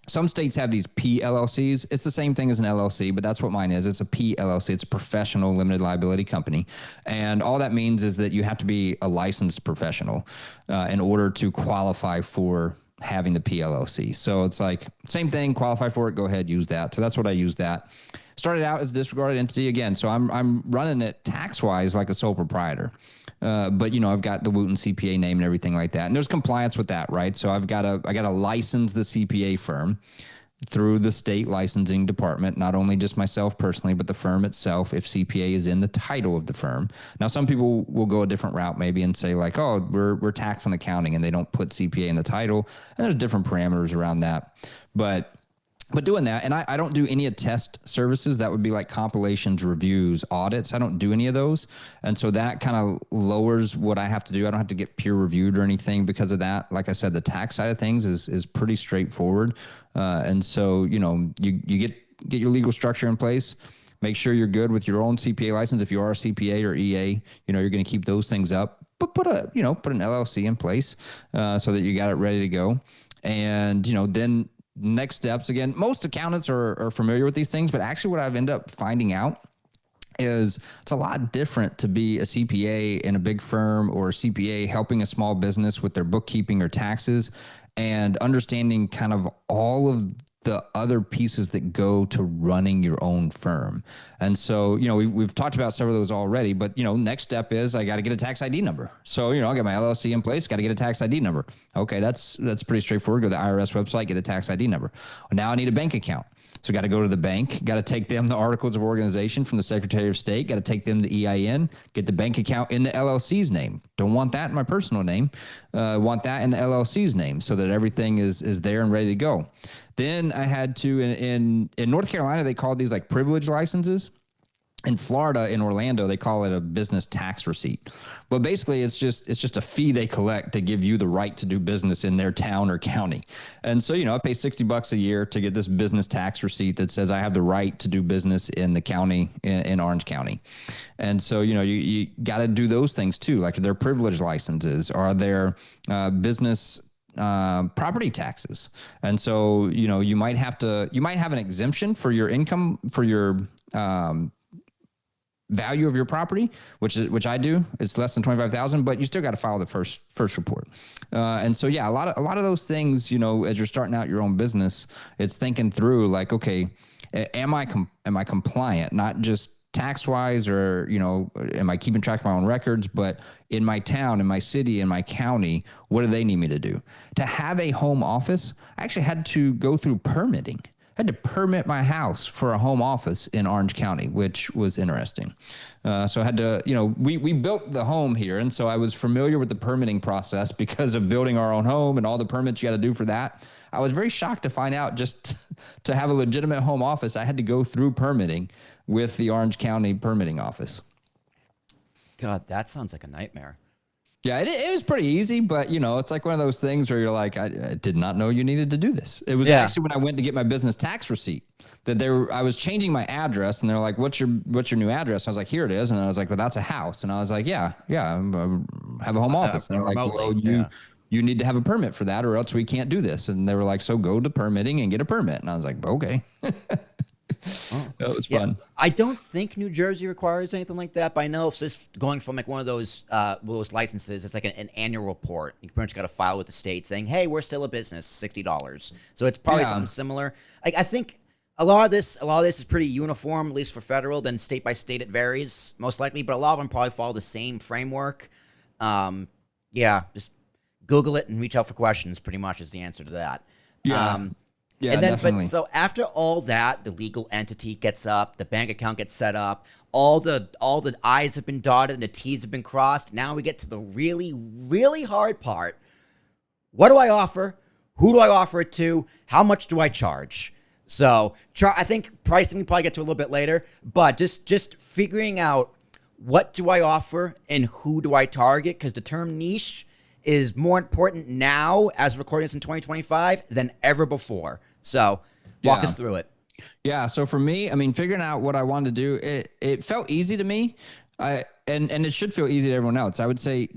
A: some states have these PLLCs. It's the same thing as an LLC, but that's what mine is. It's a PLLC. It's a professional limited liability company. And all that means is that you have to be a licensed professional in order to qualify for having the PLLC. So it's like same thing, qualify for it, go ahead, use that. So that's what I use that. Started out as a disregarded entity again. So I'm running it tax-wise like a sole proprietor. But I've got the Wooten CPA name and everything like that. And there's compliance with that, right? So I got to license the CPA firm through the state licensing department, not only just myself personally, but the firm itself, if CPA is in the title of the firm. Now, some people will go a different route maybe and say like, oh, we're tax and accounting, and they don't put CPA in the title. And there's different parameters around that. But doing that, and I don't do any attest services. That would be like compilations, reviews, audits. I don't do any of those. And so that kind of lowers what I have to do. I don't have to get peer reviewed or anything because of that. Like I said, the tax side of things is pretty straightforward. And so, you get your legal structure in place. Make sure you're good with your own CPA license. If you are a CPA or EA, you're going to keep those things up. But put an LLC in place so that you got it ready to go. And, then next steps, again, most accountants are familiar with these things, but actually what I've ended up finding out is it's a lot different to be a CPA in a big firm or a CPA helping a small business with their bookkeeping or taxes and understanding kind of all of the other pieces that go to running your own firm. And so, we've talked about several of those already, but, next step is I got to get a tax ID number. So, I'll get my LLC in place, got to get a tax ID number. Okay, that's pretty straightforward. Go to the IRS website, get a tax ID number. Now I need a bank account. So got to go to the bank, got to take them the articles of organization from the Secretary of State, got to take them the EIN, get the bank account in the LLC's name. Don't want that in my personal name. Want that in the LLC's name so that everything is there and ready to go. Then I had to, in North Carolina, they call these like privilege licenses. In Florida, in Orlando, they call it a business tax receipt. But basically, it's just a fee they collect to give you the right to do business in their town or county. And so, I pay $60 a year to get this business tax receipt that says I have the right to do business in the county, in Orange County. And so, you got to do those things too, like their privilege licenses or their business property taxes. And so, you might have an exemption for your income, for your value of your property, which I do. It's less than 25,000, but you still got to file the first report. And so, yeah, a lot of those things, as you're starting out your own business, it's thinking through like, okay, am I compliant? Not just tax wise, or, am I keeping track of my own records, but in my town, in my city, in my county, what do they need me to do? To have a home office, I actually had to go through permitting. I had to permit my house for a home office in Orange County, which was interesting. So I had to, we built the home here. And so I was familiar with the permitting process because of building our own home and all the permits you got to do for that. I was very shocked to find out just to have a legitimate home office, I had to go through permitting with the Orange County permitting office.
B: God, that sounds like a nightmare.
A: Yeah, it was pretty easy, but it's like one of those things where you're like, I did not know you needed to do this. It was actually when I went to get my business tax receipt that I was changing my address, and they're like, what's your new address? I was like, here it is. And I was like, well, that's a house. And I was like, yeah, I have a home office. And they're like, well, you need to have a permit for that or else we can't do this. And they were like, so go to permitting and get a permit. And I was like, okay. Oh, that was fun.
B: I don't think New Jersey requires anything like that, but I know if it's going from like one of those licenses, it's like an annual report. You pretty much got to file with the state saying, hey, we're still a business, $60. So it's probably something similar. I think a lot of this is pretty uniform, at least for federal. Then state by state it varies most likely, but a lot of them probably follow the same framework. Just Google it and reach out for questions. Pretty much is the answer to that.
A: Yeah,
B: and then,
A: definitely.
B: But so after all that, the legal entity gets up, the bank account gets set up, all the I's have been dotted and the T's have been crossed. Now we get to the really, really hard part. What do I offer? Who do I offer it to? How much do I charge? So I think pricing we probably get to a little bit later, but just figuring out what do I offer and who do I target, because the term niche is more important now as recording this in 2025 than ever before. So walk us through it.
A: Yeah. So for me, figuring out what I wanted to do, it felt easy to me. And it should feel easy to everyone else. I would say,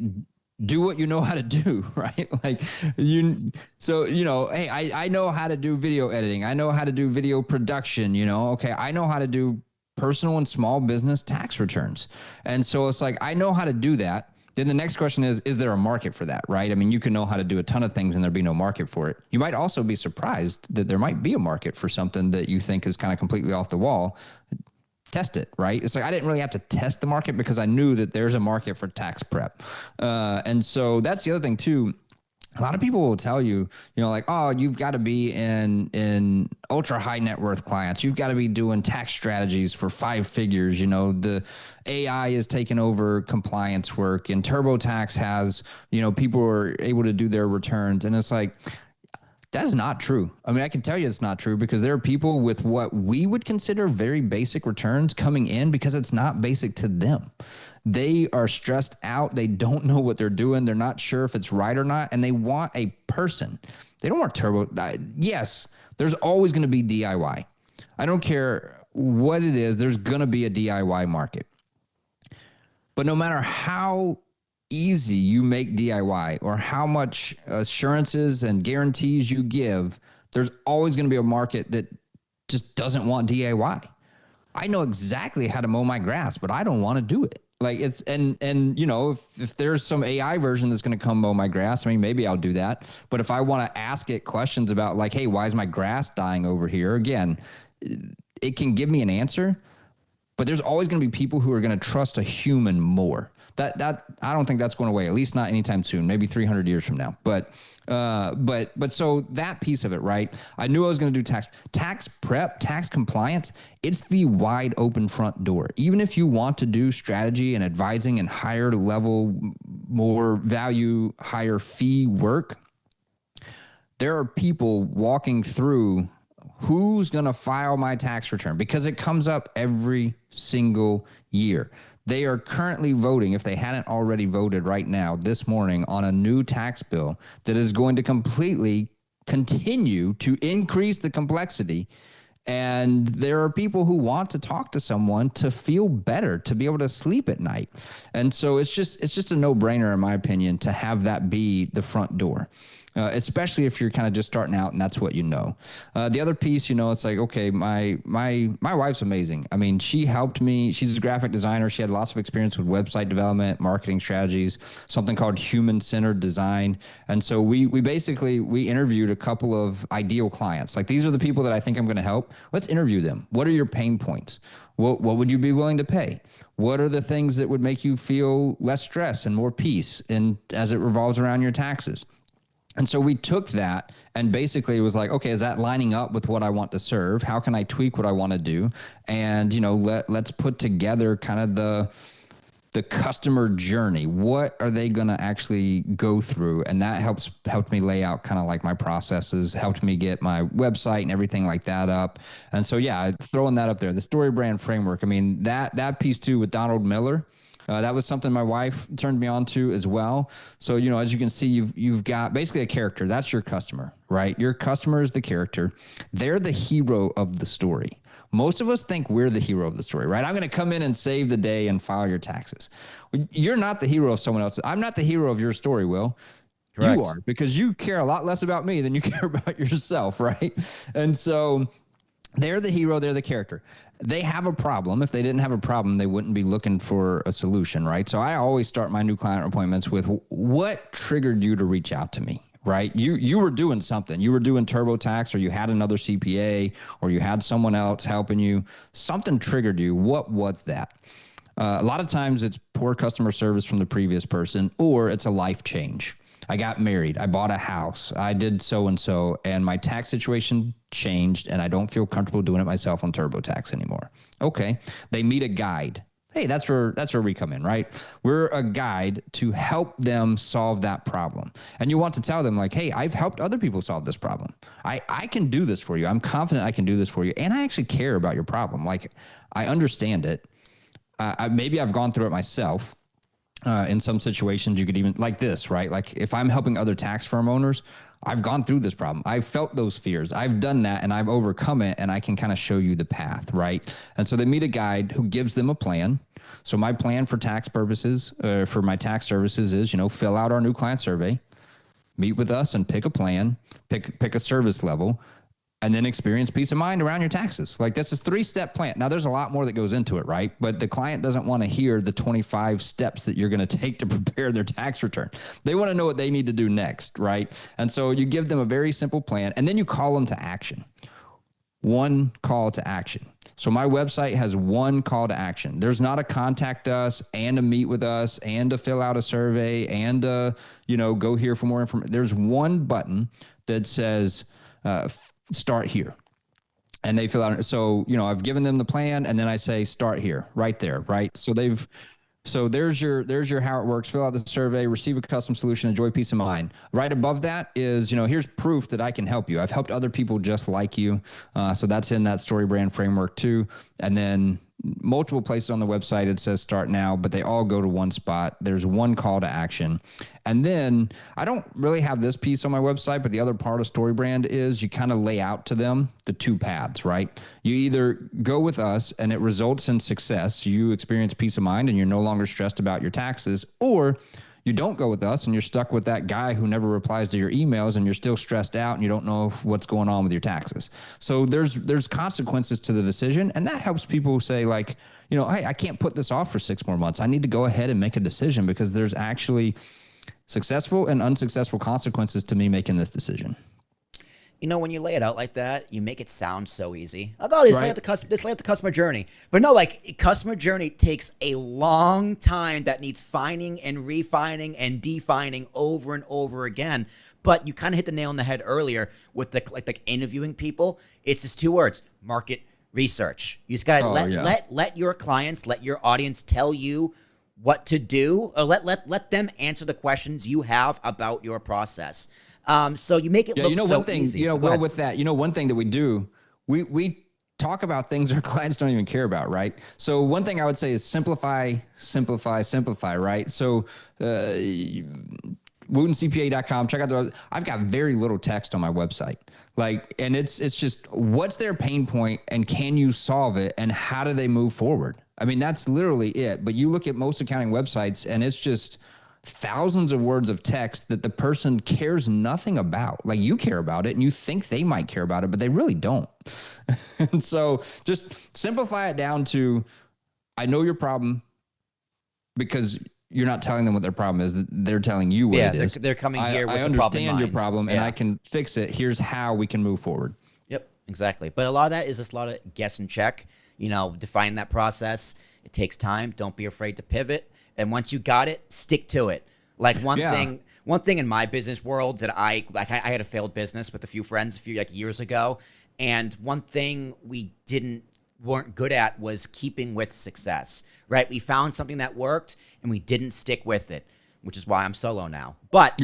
A: do what you know how to do, right? Like hey, I know how to do video editing. I know how to do video production, okay. I know how to do personal and small business tax returns. And so it's like, I know how to do that. Then the next question is there a market for that, right? You can know how to do a ton of things and there'd be no market for it. You might also be surprised that there might be a market for something that you think is kind of completely off the wall. Test it, right? It's like I didn't really have to test the market because I knew that there's a market for tax prep. And so that's the other thing too. A lot of people will tell you, like, oh, you've got to be in ultra high net worth clients. You've got to be doing tax strategies for 5 figures. The AI is taking over compliance work, and TurboTax has, people are able to do their returns. And it's like, that's not true. I can tell you it's not true because there are people with what we would consider very basic returns coming in because it's not basic to them. They are stressed out. They don't know what they're doing. They're not sure if it's right or not. And they want a person. They don't want turbo. Yes, there's always going to be DIY. I don't care what it is. There's going to be a DIY market. But no matter how easy you make DIY or how much assurances and guarantees you give, there's always going to be a market that just doesn't want DIY. I know exactly how to mow my grass, but I don't want to do it. Like it's, and you know, if there's some AI version that's going to come mow my grass, I mean, maybe I'll do that. But if I want to ask it questions about like, hey, why is my grass dying over here? Again, it can give me an answer, but there's always going to be people who are going to trust a human more. That I don't think that's going away, at least not anytime soon, maybe 300 years from now. But so that piece of it, right? I knew I was going to do tax prep, tax compliance. It's the wide open front door. Even if you want to do strategy and advising and higher level, more value, higher fee work, there are people walking through who's going to file my tax return, because it comes up every single year. They are currently voting, if they hadn't already voted right now, this morning, on a new tax bill that is going to completely continue to increase the complexity. And there are people who want to talk to someone to feel better, to be able to sleep at night. And so it's just a no-brainer, in my opinion, to have that be the front door. Especially if you're kind of just starting out and that's what you know. The other piece, you know, it's like, okay, my wife's amazing. I mean, she helped me. She's a graphic designer. She had lots of experience with website development, marketing strategies, something called human-centered design. And so we interviewed a couple of ideal clients. Like, these are the people that I think I'm going to help. Let's interview them. What are your pain points? What would you be willing to pay? What are the things that would make you feel less stress and more peace as it revolves around your taxes? And so we took that and basically it was like, okay, is that lining up with what I want to serve? How can I tweak what I want to do? And, you know, let's put together kind of the customer journey. What are they going to actually go through? And that helped me lay out kind of like my processes, helped me get my website and everything like that up. And so, yeah, throwing that up there, the story brand framework. I mean, that piece too with Donald Miller, that was something my wife turned me on to as well. So, you know, as you can see, you've got basically a character. That's your customer, right? Your customer is the character. They're the hero of the story. Most of us think we're the hero of the story, right? I'm going to come in and save the day and file your taxes. You're not the hero of someone else. I'm not the hero of your story, Will. Correct. You are, because you care a lot less about me than you care about yourself, right? And so they're the hero. They're the character. They have a problem. If they didn't have a problem, they wouldn't be looking for a solution, right? So I always start my new client appointments with, what triggered you to reach out to me, right? You were doing something. You were doing TurboTax, or you had another CPA, or you had someone else helping you. Something triggered you. What was that? A lot of times it's poor customer service from the previous person, or it's a life change. I got married. I bought a house. I did so-and-so, and my tax situation changed, and I don't feel comfortable doing it myself on TurboTax anymore. Okay. They meet a guide. Hey, that's where we come in, right? We're a guide to help them solve that problem. And you want to tell them like, hey, I've helped other people solve this problem. I can do this for you. I'm confident I can do this for you. And I actually care about your problem. Like, I understand it. Maybe I've gone through it myself. In some situations, you could even like this, right? Like, if I'm helping other tax firm owners, I've gone through this problem. I've felt those fears. I've done that and I've overcome it, and I can kind of show you the path, right? And so they meet a guide who gives them a plan. So my plan for tax purposes, for my tax services is, you know, fill out our new client survey, meet with us and pick a plan, pick a service level, and then experience peace of mind around your taxes. Like, this is 3-step plan. Now, there's a lot more that goes into it, right? But the client doesn't want to hear the 25 steps that you're going to take to prepare their tax return. They want to know what they need to do next, right? And so you give them a very simple plan, and then you call them to action. One call to action. So my website has one call to action. There's not a contact us and a meet with us and to fill out a survey and you know, go here for more information. There's one button that says, start here, and they fill out. So, you know, I've given them the plan, and then I say, start here, right there, right? So there's your how it works. Fill out the survey, receive a custom solution, enjoy peace of mind. Right above that is, you know, here's proof that I can help you. I've helped other people just like you. So that's in that story brand framework too. And then multiple places on the website, it says start now, but they all go to one spot. There's one call to action. And then I don't really have this piece on my website, but the other part of StoryBrand is you kind of lay out to them the 2 paths, right? You either go with us and it results in success. You experience peace of mind and you're no longer stressed about your taxes, or you don't go with us and you're stuck with that guy who never replies to your emails and you're still stressed out and you don't know what's going on with your taxes. So there's consequences to the decision, and that helps people say like, hey, I can't put this off for 6 more months. I need to go ahead and make a decision because there's actually successful and unsuccessful consequences to me making this decision.
B: When you lay it out like that, you make it sound so easy. Oh, just lay out the customer journey. But no, like, customer journey takes a long time that needs fining and refining and defining over and over again. But you kind of hit the nail on the head earlier with the like interviewing people. It's just 2 words: market research. You just gotta let your clients, let your audience tell you what to do, or let them answer the questions you have about your process. So you make it look so
A: one thing,
B: easy.
A: Well, with that, one thing that we do, we talk about things our clients don't even care about, right? So one thing I would say is simplify, right? So WootenCPA.com, check out I've got very little text on my website. Like, and it's just what's their pain point and can you solve it and how do they move forward? I mean, that's literally it. But you look at most accounting websites and it's just thousands of words of text that the person cares nothing about. Like, you care about it and you think they might care about it, but they really don't. And so just simplify it down to, I know your problem, because you're not telling them what their problem is. They're telling you what it is.
B: They're coming here with
A: the problem. I understand your problem and I can fix it. Here's how we can move forward.
B: Yep, exactly. But a lot of that is just a lot of guess and check, define that process. It takes time. Don't be afraid to pivot. And once you got it, stick to it. Like one thing in my business world that I had a failed business with a few friends a few years ago. And one thing we weren't good at was keeping with success, right? We found something that worked and we didn't stick with it, which is why I'm solo now. But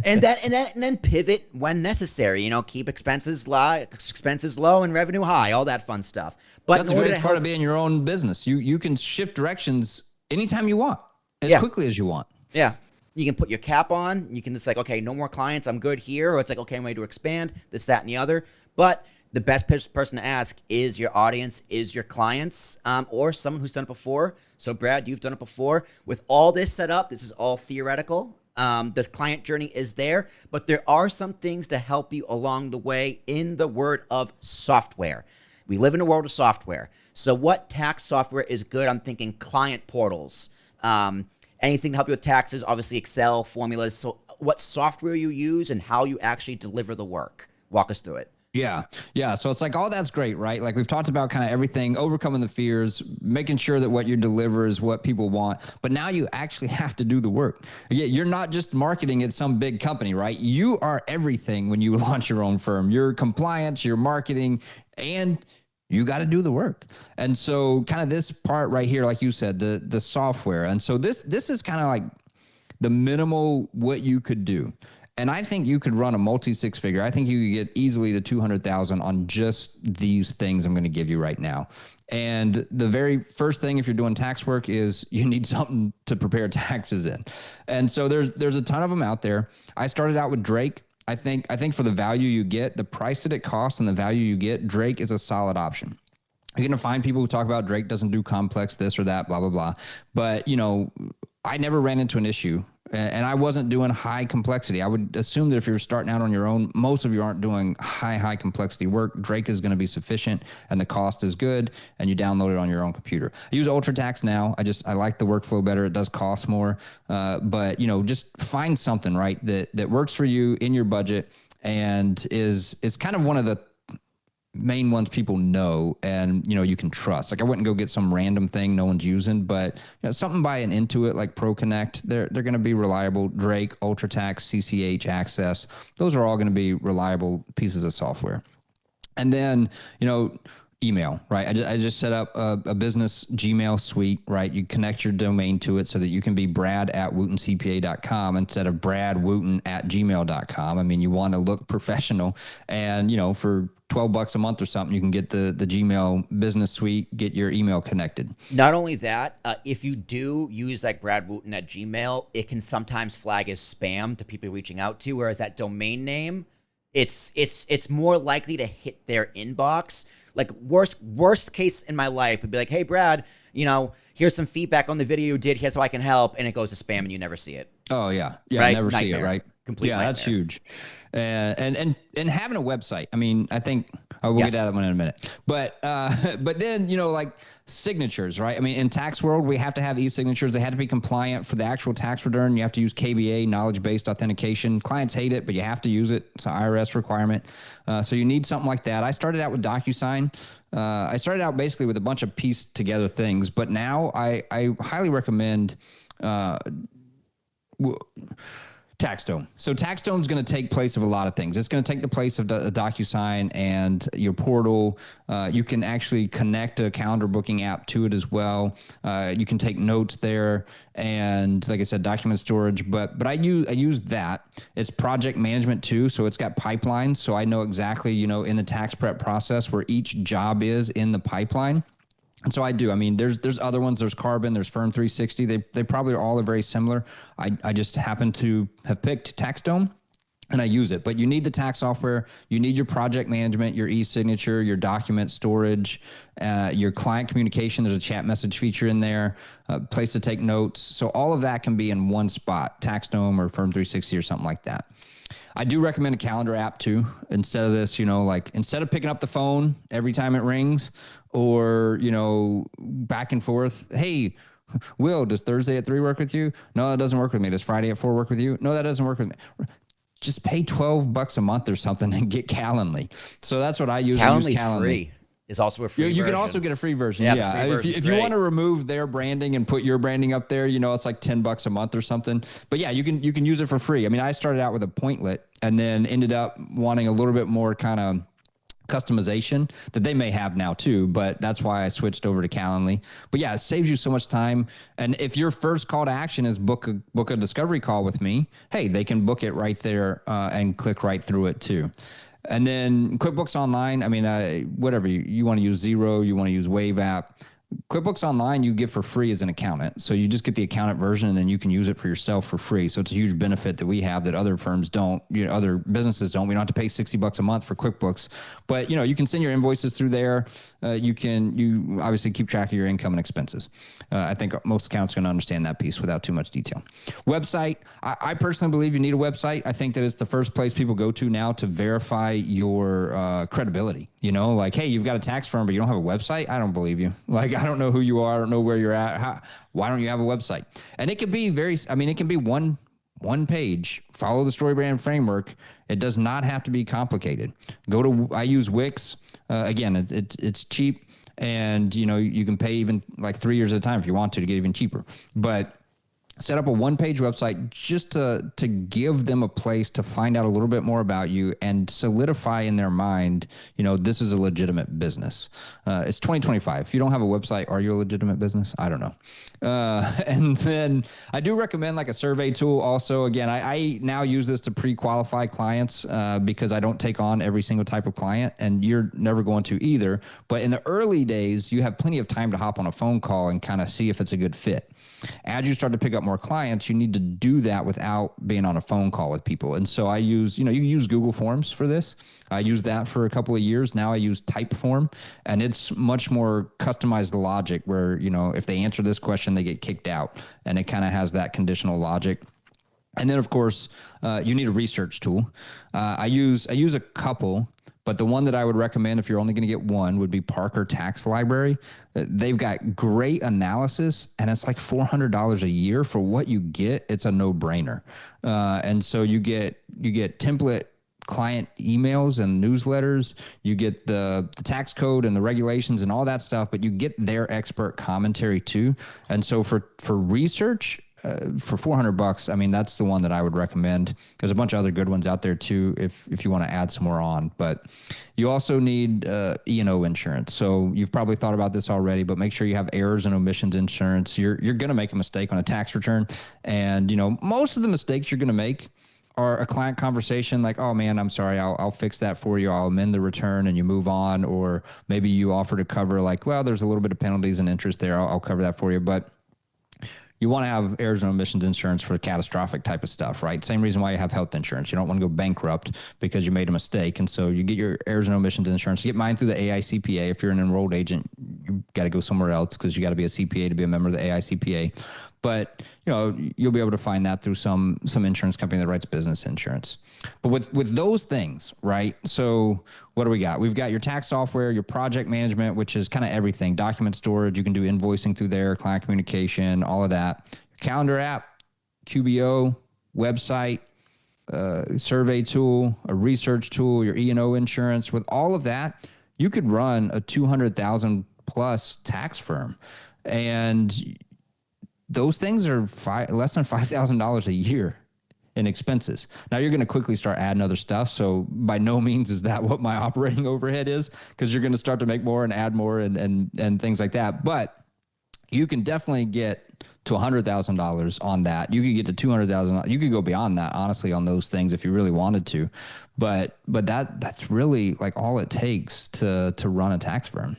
B: and then pivot when necessary, keep expenses low and revenue high, all that fun stuff. But
A: that's the greatest part of being your own business. You can shift directions anytime you want, as quickly as you want.
B: Yeah. You can put your cap on. You can just like, okay, no more clients. I'm good here. Or it's like, okay, I'm ready to expand this, that, and the other. But the best person to ask is your audience, is your clients, or someone who's done it before. So Brad, you've done it before. With all this set up, this is all theoretical. The client journey is there, but there are some things to help you along the way in the world of software. We live in a world of software. So what tax software is good? I'm thinking client portals. Anything to help you with taxes, obviously Excel, formulas. So what software you use and how you actually deliver the work. Walk us through it.
A: Yeah. So it's like, all that's great, right? Like, we've talked about kind of everything, overcoming the fears, making sure that what you deliver is what people want. But now you actually have to do the work. You're not just marketing at some big company, right? You are everything when you launch your own firm. You're compliance, you're marketing, and you got to do the work. And so kind of this part right here, like you said, the software. And so this is kind of like the minimal what you could do. And I think you could run a multi-six figure. I think you could get easily to 200,000 on just these things I'm going to give you right now. And the very first thing, if you're doing tax work, is you need something to prepare taxes in. And so there's a ton of them out there. I started out with Drake. I think for the value you get, the price that it costs and the value you get, Drake is a solid option. You're going to find people who talk about Drake doesn't do complex this or that, blah, blah, blah. But, I never ran into an issue, and I wasn't doing high complexity. I would assume that if you're starting out on your own, most of you aren't doing high complexity work. Drake is going to be sufficient and the cost is good, and you download it on your own computer. I use UltraTax now. I like the workflow better. It does cost more. But just find something, right, that works for you in your budget and is kind of one of the main ones people know and you can trust. Like, I wouldn't go get some random thing no one's using, but something by an Intuit like ProConnect, they're going to be reliable. Drake, UltraTax, CCH, Access, those are all going to be reliable pieces of software. And then email, right? I just set up a business Gmail suite, right? You connect your domain to it so that you can be brad@wootencpa.com instead of bradwooten@gmail.com. I mean, you want to look professional, and for $12 a month or something, you can get the Gmail business suite, get your email connected.
B: Not only that, if you do use like Brad Wooten at Gmail, it can sometimes flag as spam to people reaching out to, whereas that domain name, it's more likely to hit their inbox. Like, worst case in my life would be like, hey, Brad, here's some feedback on the video you did. Here's how I can help. And it goes to spam and you never see it.
A: Oh yeah. Yeah.
B: Right?
A: Never
B: Nightmare.
A: see it. Right.
B: Complete
A: Yeah.
B: nightmare.
A: That's huge. And having a website. I mean, I think we'll get to that one in a minute, but then, like signatures, right? I mean, in tax world, we have to have e-signatures. They have to be compliant for the actual tax return. You have to use KBA, knowledge-based authentication. Clients hate it, but you have to use it. It's an IRS requirement. So you need something like that. I started out with DocuSign. I started out basically with a bunch of pieced together things, but now I highly recommend TaxDome. So TaxDome is going to take place of a lot of things. It's going to take the place of the DocuSign and your portal. You can actually connect a calendar booking app to it as well. You can take notes there, and like I said, document storage. But I use that. It's project management too, so it's got pipelines. So I know exactly in the tax prep process where each job is in the pipeline. And so I do. I mean, there's other ones. There's Carbon. There's Firm 360. They probably all are very similar. I just happen to have picked TaxDome, and I use it. But you need the tax software. You need your project management, your e-signature, your document storage, your client communication. There's a chat message feature in there, a place to take notes. So all of that can be in one spot, TaxDome or Firm 360 or something like that. I do recommend a calendar app too. Instead of this, instead of picking up the phone every time it rings, or, back and forth. Hey, Will, does Thursday at 3 work with you? No, that doesn't work with me. Does Friday at 4 work with you? No, that doesn't work with me. Just pay $12 a month or something and get Calendly. So that's what I use.
B: Calendly's free. It's also a free version.
A: You can also get a free version. Yeah. If you want to remove their branding and put your branding up there, it's like $10 a month or something. But yeah, you can use it for free. I mean, I started out with a Pointlet and then ended up wanting a little bit more kind of customization that they may have now too, but that's why I switched over to Calendly. But yeah, it saves you so much time. And if your first call to action is book a discovery call with me, hey, they can book it right there and click right through it too. And then QuickBooks Online, I mean, whatever you want to use Xero, you want to use Wave app. QuickBooks Online you get for free as an accountant. So you just get the accountant version and then you can use it for yourself for free. So it's a huge benefit that we have that other firms don't, other businesses don't. We don't have to pay $60 a month for QuickBooks, but you can send your invoices through there. You obviously keep track of your income and expenses. I think most accountants are going to understand that piece without too much detail. Website. I personally believe you need a website. I think that it's the first place people go to now to verify your credibility. Like, hey, you've got a tax firm, but you don't have a website. I don't believe you. Like, I don't know who you are. I don't know where you're at. Why don't you have a website? And it can be it can be one page. Follow the StoryBrand framework. It does not have to be complicated. I use Wix. Again, it's cheap, and you can pay even like 3 years at a time if you want to get even cheaper. But set up a one-page website just to give them a place to find out a little bit more about you and solidify in their mind, this is a legitimate business. It's 2025. If you don't have a website, are you a legitimate business? I don't know. And then I do recommend like a survey tool also. Again, I now use this to pre-qualify clients because I don't take on every single type of client, and you're never going to either. But in the early days, you have plenty of time to hop on a phone call and kind of see if it's a good fit. As you start to pick up more clients, you need to do that without being on a phone call with people. And so I use, you use Google Forms for this. I used that for a couple of years. Now I use Typeform, and it's much more customized logic where, if they answer this question, they get kicked out, and it kind of has that conditional logic. And then of course, you need a research tool. I use a couple. But the one that I would recommend if you're only going to get one would be Parker Tax Library. They've got great analysis, and it's like $400 a year for what you get. It's a no-brainer. And so you get template client emails and newsletters. You get the tax code and the regulations and all that stuff, but you get their expert commentary too. And so for research, for $400, I mean, that's the one that I would recommend. There's a bunch of other good ones out there too, if you want to add some more on. But you also need E&O insurance. So you've probably thought about this already, but make sure you have errors and omissions insurance. You're going to make a mistake on a tax return, and most of the mistakes you're going to make are a client conversation like, oh man, I'm sorry, I'll fix that for you. I'll amend the return, and you move on. Or maybe you offer to cover like, well, there's a little bit of penalties and interest there. I'll cover that for you. But you want to have errors and omissions insurance for catastrophic type of stuff, right? Same reason why you have health insurance. You don't want to go bankrupt because you made a mistake. And so you get your errors and omissions insurance. You get mine through the AICPA. If you're an enrolled agent, you got to go somewhere else because you got to be a CPA to be a member of the AICPA. But, you'll be able to find that through some insurance company that writes business insurance. But with those things, right? So what do we got? We've got your tax software, your project management, which is kind of everything, document storage. You can do invoicing through there, client communication, all of that. Your calendar app, QBO, website, survey tool, a research tool, your E&O insurance. With all of that, you could run a 200,000 plus tax firm. And those things are less than $5,000 a year in expenses. Now you're going to quickly start adding other stuff. So by no means is that what my operating overhead is, because you're going to start to make more and add more and things like that. But you can definitely get to $100,000 on that. You could get to $200,000. You could go beyond that, honestly, on those things if you really wanted to. But that's really like all it takes to run a tax firm.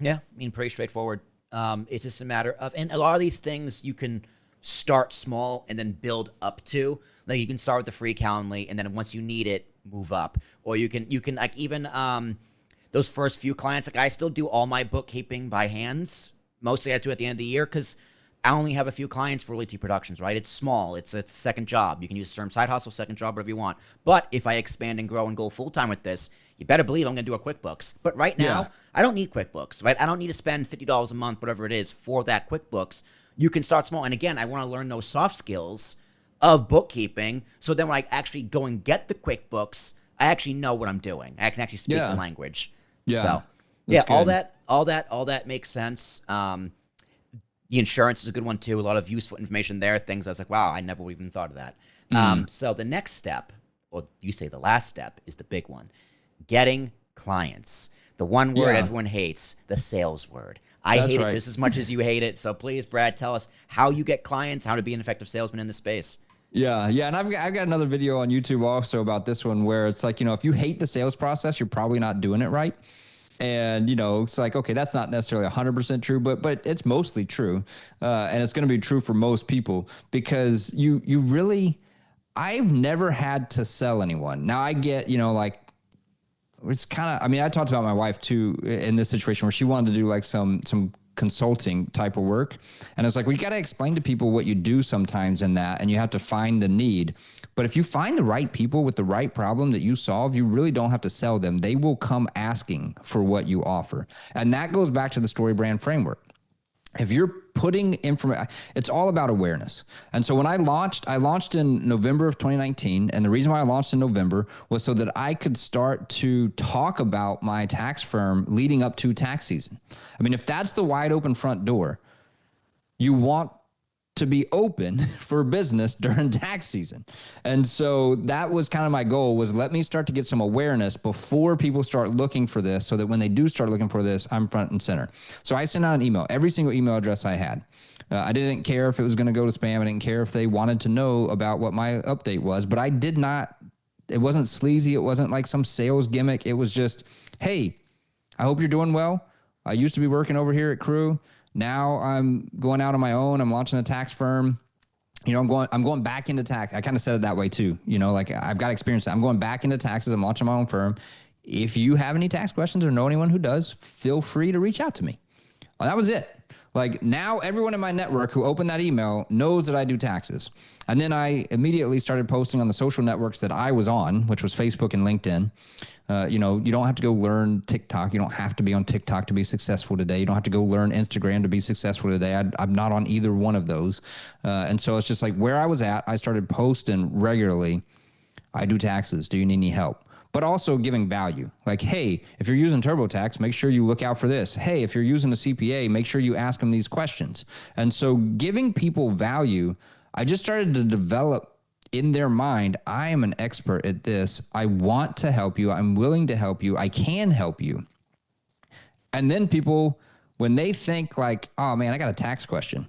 B: Yeah, I mean, pretty straightforward. It's just a matter of, and a lot of these things you can start small and then build up to. Like you can start with the free Calendly, and then once you need it, move up. Or you can like even those first few clients. Like I still do all my bookkeeping by hands. Mostly I do at the end of the year because I only have a few clients for Willy Productions, right? It's small. It's a second job. You can use the term side hustle, second job, whatever you want. But if I expand and grow and go full-time with this, you better believe I'm going to do a QuickBooks. But right now, I don't need QuickBooks, right? I don't need to spend $50 a month, whatever it is, for that QuickBooks. You can start small. And again, I want to learn those soft skills of bookkeeping. So then when I actually go and get the QuickBooks, I actually know what I'm doing. I can actually speak the language. Yeah. So yeah, all that makes sense. The insurance is a good one too. A lot of useful information there. Things I was like, wow, I never even thought of that. So the next step, or you say the last step, is the big one. Getting clients. The one word everyone hates, the sales word. I hate it just as much as you hate it. So please, Brad, tell us how you get clients, how to be an effective salesman in this space.
A: Yeah. And I've got another video on YouTube also about this one where it's like, if you hate the sales process, you're probably not doing it right. And, it's like, okay, that's not necessarily 100% true, but it's mostly true. And it's going to be true for most people because you really, I've never had to sell anyone. Now I get, like, it's kind of, I talked about my wife too in this situation where she wanted to do like some consulting type of work. And it's like, we got to explain to people what you do sometimes in that, and you have to find the need. But if you find the right people with the right problem that you solve, you really don't have to sell them. They will come asking for what you offer. And that goes back to the story brand framework. If you're putting information, it's all about awareness. And so when I launched in November of 2019. And the reason why I launched in November was so that I could start to talk about my tax firm leading up to tax season. If that's the wide open front door, you want to be open for business during tax season. And so that was kind of my goal, was let me start to get some awareness before people start looking for this, so that when they do start looking for this, I'm front and center. So I sent out an email, every single email address I had. I didn't care if it was going to go to spam. I didn't care if they wanted to know about what my update was, but I did not, it wasn't sleazy. It wasn't like some sales gimmick. It was just, hey, I hope you're doing well. I used to be working over here at Crew. Now I'm going out on my own. I'm launching a tax firm. I'm going back into tax. I kind of said it that way too. Like I've got experience. I'm going back into taxes. I'm launching my own firm. If you have any tax questions or know anyone who does, feel free to reach out to me. Well, that was it. Like now everyone in my network who opened that email knows that I do taxes. And then I immediately started posting on the social networks that I was on, which was Facebook and LinkedIn. You don't have to go learn TikTok. You don't have to be on TikTok to be successful today. You don't have to go learn Instagram to be successful today. I'm not on either one of those. And so it's just like where I was at, I started posting regularly. I do taxes. Do you need any help? But also giving value. Like, hey, if you're using TurboTax, make sure you look out for this. Hey, if you're using a CPA, make sure you ask them these questions. And so giving people value, I just started to develop in their mind, I am an expert at this. I want to help you. I'm willing to help you. I can help you. And then people, when they think like, oh man, I got a tax question.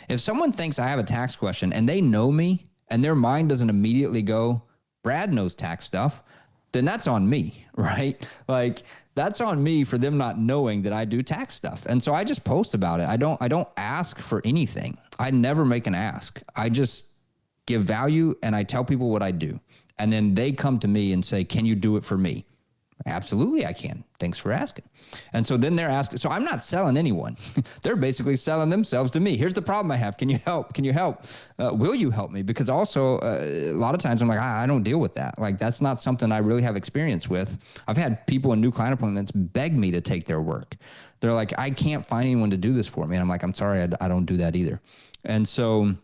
A: If someone thinks I have a tax question and they know me and their mind doesn't immediately go, Brad knows tax stuff, then that's on me, right? Like that's on me for them not knowing that I do tax stuff. And so I just post about it. I don't ask for anything. I never make an ask. I just give value and I tell people what I do. And then they come to me and say, can you do it for me? Absolutely, I can. Thanks for asking. And so then they're asking, so I'm not selling anyone. They're basically selling themselves to me. Here's the problem I have. Can you help? Can you help? Will you help me? Because also a lot of times I'm like, I don't deal with that. Like, that's not something I really have experience with. I've had people in new client appointments beg me to take their work. They're like, I can't find anyone to do this for me. And I'm like, I'm sorry, I don't do that either. And so,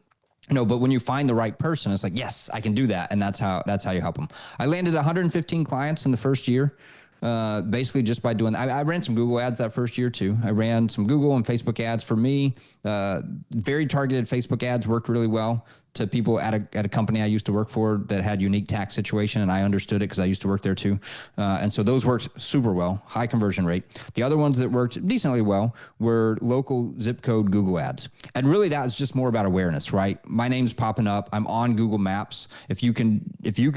A: but when you find the right person, it's like, yes, I can do that. And that's how you help them. I landed 115 clients in the first year. Basically just by doing, I ran some Google ads that first year too. I ran some Google and Facebook ads for me. Very targeted Facebook ads worked really well to people at a company I used to work for that had unique tax situation, and I understood it because I used to work there too. And so those worked super well, high conversion rate. The other ones that worked decently well were local zip code Google ads. And really that's just more about awareness, right? My name's popping up. I'm on Google Maps. If you can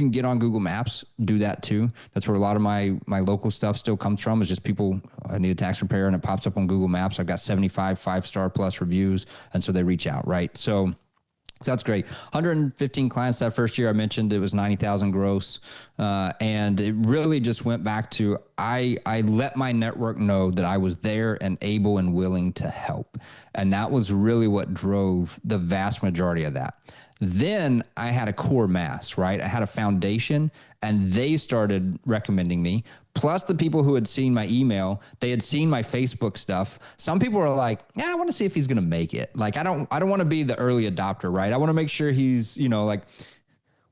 A: get on Google Maps, do that too. That's where a lot of my local stuff still comes from, is just people, I need a tax repair, and it pops up on Google Maps. I've got 75 5-star plus reviews. And so they reach out, right? So that's great. 115 clients that first year. I mentioned it was 90,000 gross. And it really just went back to, I let my network know that I was there and able and willing to help. And that was really what drove the vast majority of that. Then I had a core mass, right? I had a foundation, and they started recommending me. Plus the people who had seen my email, they had seen my Facebook stuff. Some people were like, yeah, I want to see if he's going to make it. Like, I don't want to be the early adopter, right? I want to make sure he's, like,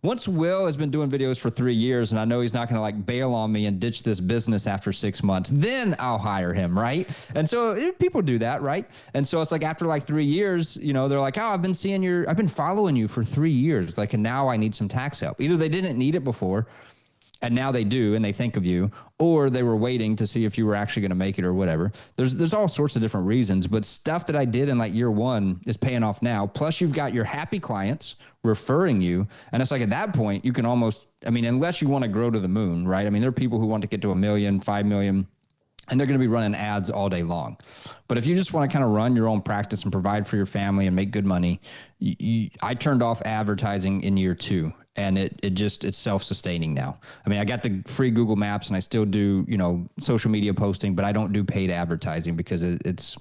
A: once Will has been doing videos for 3 years and I know he's not going to like bail on me and ditch this business after 6 months, then I'll hire him, right? And so people do that, right? And so it's like after like 3 years, they're like, oh, I've been following you for 3 years. Like, and now I need some tax help. Either they didn't need it before and now they do, and they think of you, or they were waiting to see if you were actually going to make it or whatever. There's all sorts of different reasons, but stuff that I did in like year one is paying off now. Plus you've got your happy clients referring you. And it's like, at that point you can almost, unless you want to grow to the moon, right? There are people who want to get to 1 million, 5 million, and they're going to be running ads all day long. But if you just want to kind of run your own practice and provide for your family and make good money, I turned off advertising in year 2. And it's self-sustaining now. I got the free Google Maps, and I still do, social media posting, but I don't do paid advertising because it's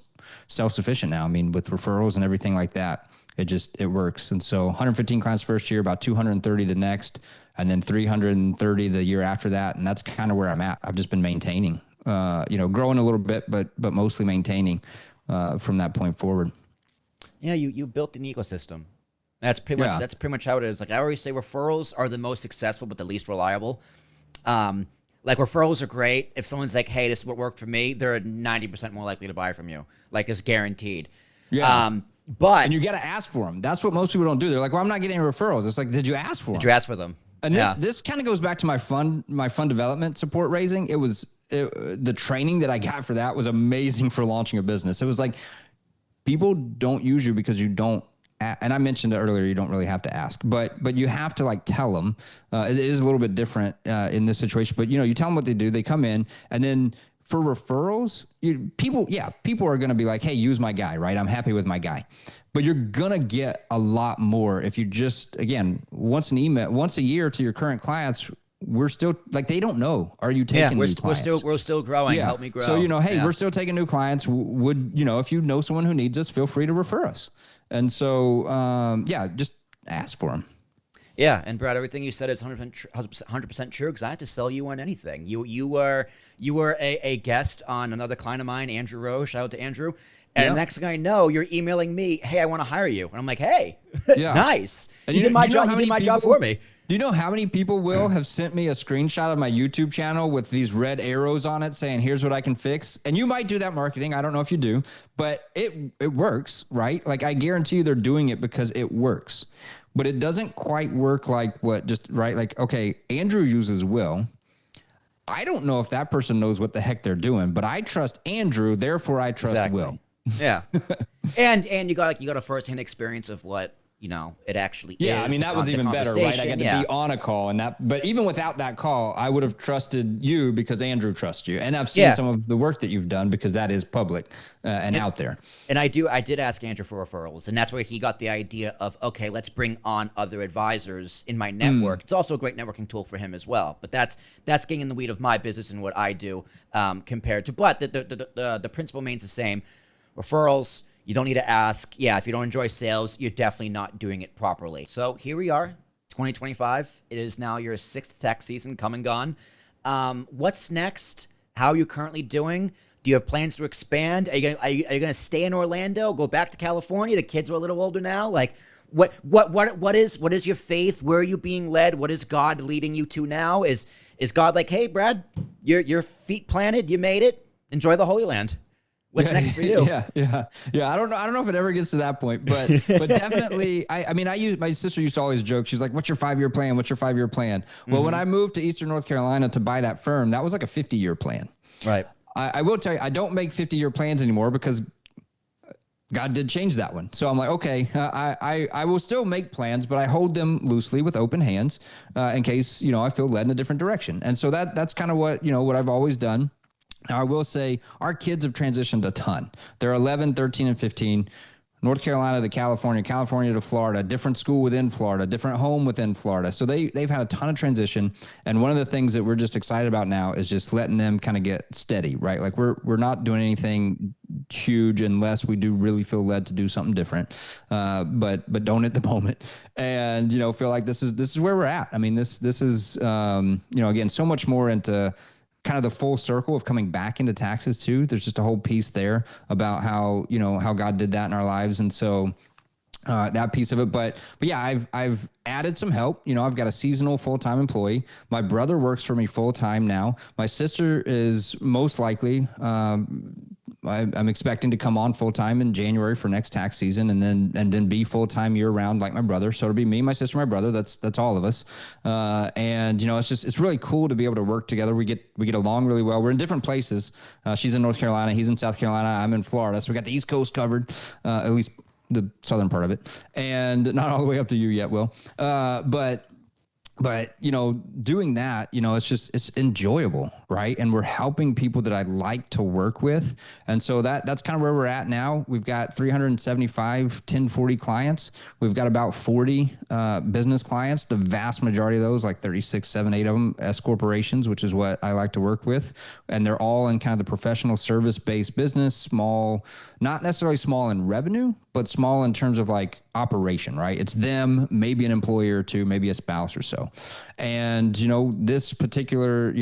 A: self-sufficient now. With referrals and everything like that, it works. And so 115 clients first year, about 230 the next, and then 330 the year after that. And that's kind of where I'm at. I've just been maintaining, growing a little bit, but mostly maintaining from that point forward.
B: Yeah, you built an ecosystem. That's pretty much how it is. Like, I always say, referrals are the most successful but the least reliable. Like, referrals are great. If someone's like, hey, this is what worked for me, they're 90% more likely to buy from you. Like, it's guaranteed.
A: Yeah. And you got to ask for them. That's what most people don't do. They're like, well, I'm not getting any referrals. It's like, did you ask for them?
B: Did you ask for them?
A: And this kind of goes back to my fund development support raising. The training that I got for that was amazing for launching a business. It was like, people don't use you because you don't. And I mentioned it earlier, you don't really have to ask, but you have to like tell them. It is a little bit different in this situation, but you tell them what they do. They come in, and then for referrals, people are going to be like, hey, use my guy, right? I'm happy with my guy. But you're going to get a lot more if you just, again, once a year to your current clients. We're still like, they don't know. Are you taking new clients?
B: We're still growing. Yeah. Help me grow.
A: So, hey, we're still taking new clients. Would, if you know someone who needs us, feel free to refer us. And so, just ask for them.
B: Yeah. And Brad, everything you said is 100% true, because I had to sell you on anything. You were a guest on another client of mine, Andrew Rowe. Shout out to Andrew. And the next thing I know, you're emailing me, hey, I want to hire you. And I'm like, hey, nice. And you did my job. You did my job for me.
A: Do you know how many people, Will, have sent me a screenshot of my YouTube channel with these red arrows on it saying, here's what I can fix? And you might do that marketing. I don't know if you do, but it works, right? Like, I guarantee you they're doing it because it works. But it doesn't quite work like right? Like, okay, Andrew uses Will. I don't know if that person knows what the heck they're doing, but I trust Andrew, therefore I trust Will.
B: Yeah. and you got a firsthand experience of what it actually
A: Yeah,
B: is.
A: I mean, that was even better, right? I got to be on a call but even without that call, I would have trusted you because Andrew trusts you. And I've seen some of the work that you've done because that is public and out there.
B: And I did ask Andrew for referrals, and that's where he got the idea of, okay, let's bring on other advisors in my network. It's also a great networking tool for him as well. But that's getting in the weed of my business and what I do compared to, but the principle remains the same. Referrals, you don't need to ask. Yeah, if you don't enjoy sales, you're definitely not doing it properly. So here we are, 2025. It is now your 6th tax season come and gone. What's next? How are you currently doing? Do you have plans to expand? Are you gonna stay in Orlando? Go back to California? The kids are a little older now. Like, what is your faith? Where are you being led? What is God leading you to now? Is God like, hey, Brad, your feet planted, you made it. Enjoy the Holy Land. What's next for you?
A: Yeah. I don't know if it ever gets to that point, but definitely. My sister used to always joke. She's like, "What's your 5-year plan? What's your 5-year plan?" Well, when I moved to Eastern North Carolina to buy that firm, that was like a 50-year plan.
B: Right.
A: I will tell you, I don't make 50-year plans anymore because God did change that one. So I'm like, okay, I will still make plans, but I hold them loosely with open hands in case I feel led in a different direction. And so that's kind of what I've always done. Now, I will say our kids have transitioned a ton. They're 11, 13, and 15. North Carolina to California, California to Florida, different school within Florida, different home within Florida. So they've had a ton of transition. And one of the things that we're just excited about now is just letting them kind of get steady, right? Like we're not doing anything huge unless we do really feel led to do something different. But don't at the moment. And, feel like this is where we're at. I mean, this is, again, so much more into kind of the full circle of coming back into taxes too. There's just a whole piece there about how God did that in our lives. And so that piece of it, but yeah, I've added some help. I've got a seasonal full-time employee. My brother works for me full-time now. My sister is most likely, I'm expecting to come on full-time in January for next tax season and then be full-time year-round like my brother. So it'll be me, my sister, my brother. That's all of us. And it's really cool to be able to work together. We get along really well. We're in different places. She's in North Carolina. He's in South Carolina. I'm in Florida. So we got the East Coast covered, at least the southern part of it, and not all the way up to you yet, Will. But doing that, it's enjoyable, right? And we're helping people that I like to work with. And so that's kind of where we're at now. We've got 375 1040 clients. We've got about 40 business clients. The vast majority of those, like 36, 7, 8 of them, S corporations, which is what I like to work with. And they're all in kind of the professional service-based business, small, not necessarily small in revenue, but small in terms of like operation, right? It's them, maybe an employee or two, maybe a spouse or so. And, this particular,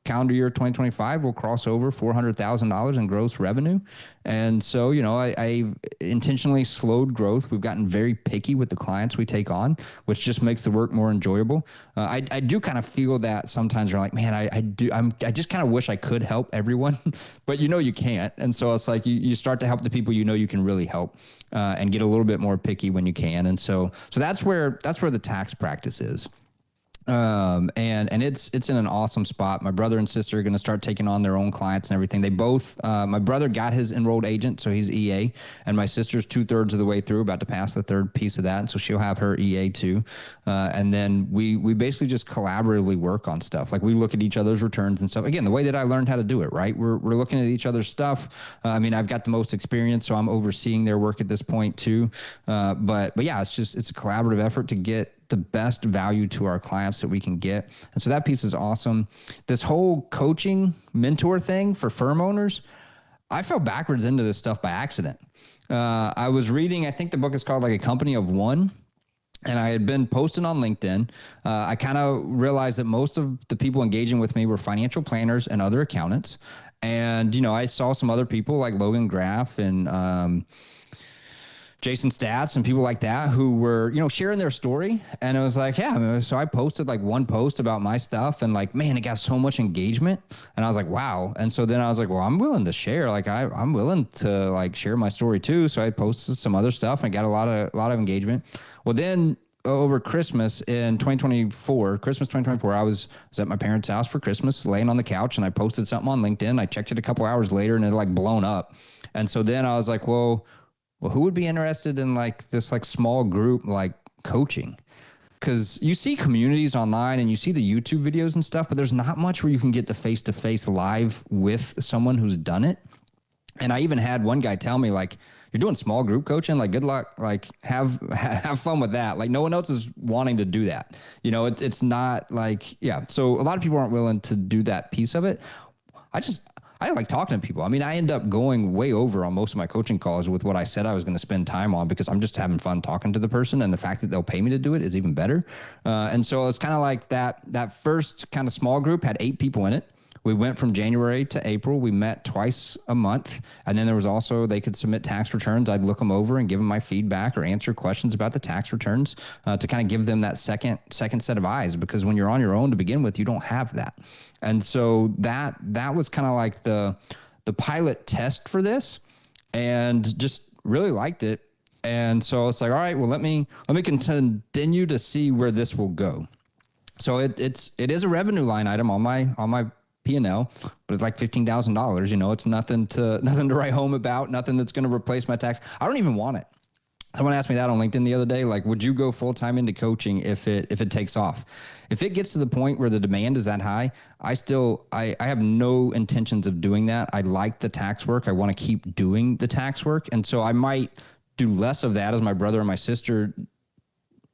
A: calendar year 2025 will cross over $400,000 in gross revenue. And so, I intentionally slowed growth. We've gotten very picky with the clients we take on, which just makes the work more enjoyable. I do kind of feel that sometimes you're like, man, I just kind of wish I could help everyone, but you can't. And so it's like you start to help the people you can really help and get a little bit more picky when you can. And so that's where the tax practice is. And it's in an awesome spot. My brother and sister are going to start taking on their own clients and everything. They both, my brother got his enrolled agent, so he's EA, and my sister's 2/3 of the way through, about to pass the third piece of that. And so she'll have her EA too. And then we basically just collaboratively work on stuff. Like we look at each other's returns and stuff. Again, the way that I learned how to do it, right? We're looking at each other's stuff. I've got the most experience, so I'm overseeing their work at this point too. But yeah, it's a collaborative effort to get the best value to our clients that we can get. And so that piece is awesome. This whole coaching mentor thing for firm owners, I fell backwards into this stuff by accident. I was reading, I think the book is called like A Company of One. And I had been posting on LinkedIn. I kind of realized that most of the people engaging with me were financial planners and other accountants. And, I saw some other people like Logan Graff and, Jason Stats and people like that who were, sharing their story. And it was like, yeah, so I posted like one post about my stuff and like, man, it got so much engagement. And I was like, wow. And so then I was like, well, I'm willing to share. Like I'm willing to like share my story too. So I posted some other stuff and got a lot of engagement. Well, then over Christmas in 2024, I was at my parents' house for Christmas, laying on the couch, and I posted something on LinkedIn. I checked it a couple hours later and it like blown up. And so then I was like, well, well, who would be interested in like this like small group like coaching? Because you see communities online and you see the YouTube videos and stuff, but there's not much where you can get the face-to-face live with someone who's done it. And I even had one guy tell me, like, you're doing small group coaching, like, good luck, like, have fun with that. Like, no one else is wanting to do that. It's not like, yeah. So a lot of people aren't willing to do that piece of it. I like talking to people. I mean, I end up going way over on most of my coaching calls with what I said I was going to spend time on, because I'm just having fun talking to the person, and the fact that they'll pay me to do it is even better. And so it's kind of like that first kind of small group had 8 people in it. We went from January to April. We met twice a month. And then there was also, they could submit tax returns. I'd look them over and give them my feedback or answer questions about the tax returns, to kind of give them that second set of eyes, because when you're on your own to begin with, you don't have that. And so that was kind of like the pilot test for this, and just really liked it. And so it's like, all right, well, let me continue to see where this will go. So it is a revenue line item on my P&L, but it's like $15,000. It's nothing to write home about, nothing that's going to replace my tax. I don't even want it. Someone asked me that on LinkedIn the other day, like, would you go full-time into coaching if it takes off? If it gets to the point where the demand is that high, I have no intentions of doing that. I like the tax work. I want to keep doing the tax work. And so I might do less of that as my brother and my sister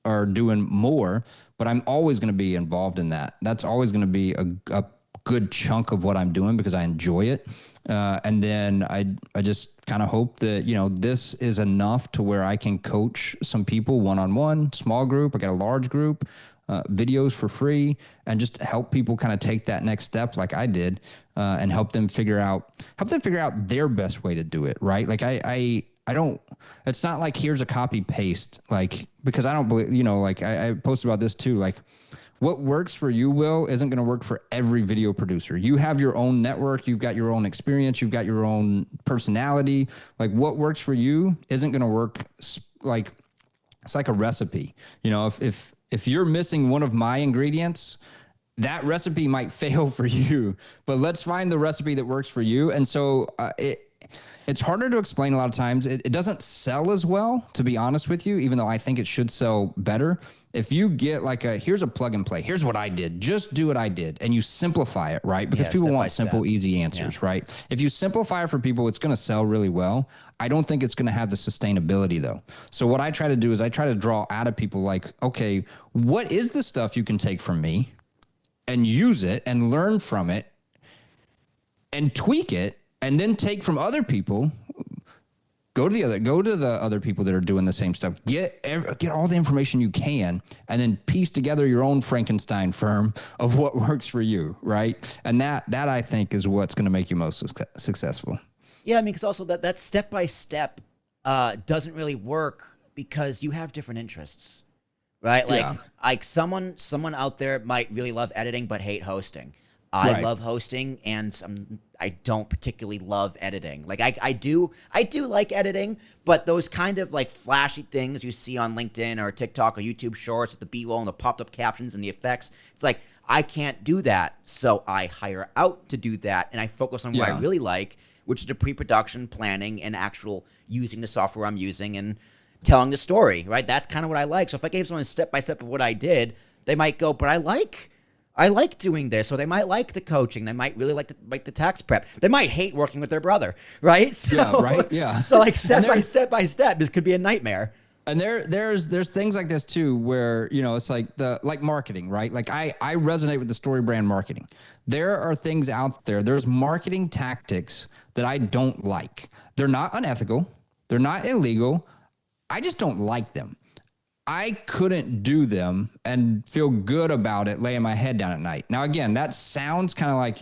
A: are doing more, but I'm always going to be involved in that. That's always going to be a good chunk of what I'm doing, because I enjoy it. And then I just kind of hope that, this is enough to where I can coach some people one-on-one, small group. I got a large group, videos for free, and just help people kind of take that next step like I did, and help them figure out their best way to do it. Right. Like I don't, it's not like here's a copy paste, like, because I don't believe, like I posted about this too, like, what works for you, Will, isn't going to work for every video producer. You have your own network. You've got your own experience. You've got your own personality. Like, what works for you isn't going to work. Like, it's like a recipe. If you're missing one of my ingredients, that recipe might fail for you. But let's find the recipe that works for you. And so it's harder to explain a lot of times. It doesn't sell as well, to be honest with you, even though I think it should sell better. If you get like here's a plug and play, here's what I did, just do what I did, and you simplify it, right? Because people want simple, easy answers, right? If you simplify it for people, it's going to sell really well. I don't think it's going to have the sustainability though. So what I try to do is I try to draw out of people like, okay, what is the stuff you can take from me and use it and learn from it and tweak it, and then take from other people. Go to the other people that are doing the same stuff. Get all the information you can, and then piece together your own Frankenstein firm of what works for you, right? And that I think is what's going to make you most successful.
B: Yeah, I mean, because also that step by step doesn't really work, because you have different interests, right? Like someone out there might really love editing but hate hosting. I love hosting, and I don't particularly love editing. Like I do like editing, but those kind of like flashy things you see on LinkedIn or TikTok or YouTube Shorts with the B-roll and the popped up captions and the effects, it's like I can't do that. So I hire out to do that, and I focus on what I really like, which is the pre-production, planning, and actual using the software I'm using and telling the story, right? That's kind of what I like. So if I gave someone a step-by-step of what I did, they might go, but I like doing this, or they might like the coaching. They might really like the tax prep. They might hate working with their brother, right? So,
A: yeah, right. Yeah.
B: So like step by step, this could be a nightmare.
A: And there's things like this too, where it's like marketing, right? Like I resonate with the story brand marketing. There are things out there. There's marketing tactics that I don't like. They're not unethical. They're not illegal. I just don't like them. I couldn't do them and feel good about it laying my head down at night. Now, again, that sounds kind of like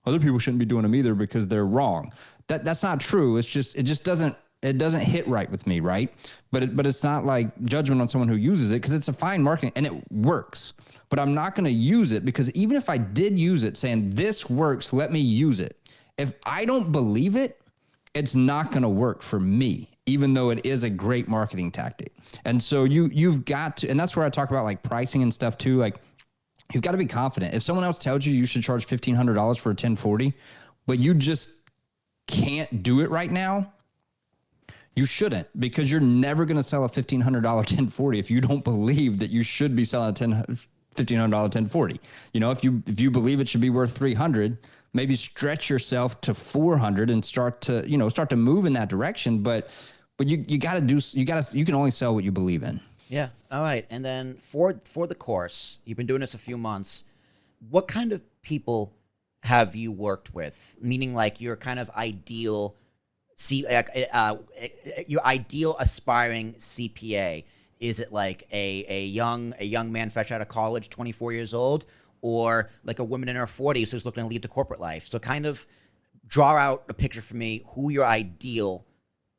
A: other people shouldn't be doing them either because they're wrong. That's not true. It just doesn't hit right with me, right? But it's not like judgment on someone who uses it, because it's a fine marketing and it works. But I'm not going to use it, because even if I did use it saying this works, let me use it. If I don't believe it, it's not going to work for me, even though it is a great marketing tactic. And so you've got to, and that's where I talk about like pricing and stuff too. Like, you've got to be confident. If someone else tells you should charge $1,500 for a 1040, but you just can't do it right now, You shouldn't, because you're never going to sell a $1,500 1040 if you don't believe that you should be selling a $1,500 1040. You know, if you believe it should be worth 300, maybe stretch yourself to 400 and start to move in that direction. But you got to you can only sell what you believe in.
B: Yeah. All right. And then for the course, you've been doing this a few months. What kind of people have you worked with? Meaning, like, your kind of ideal your ideal aspiring CPA. Is it like a young man fresh out of college, 24 years old, or like a woman in her 40s who's looking to lead the corporate life? So kind of draw out a picture for me who your ideal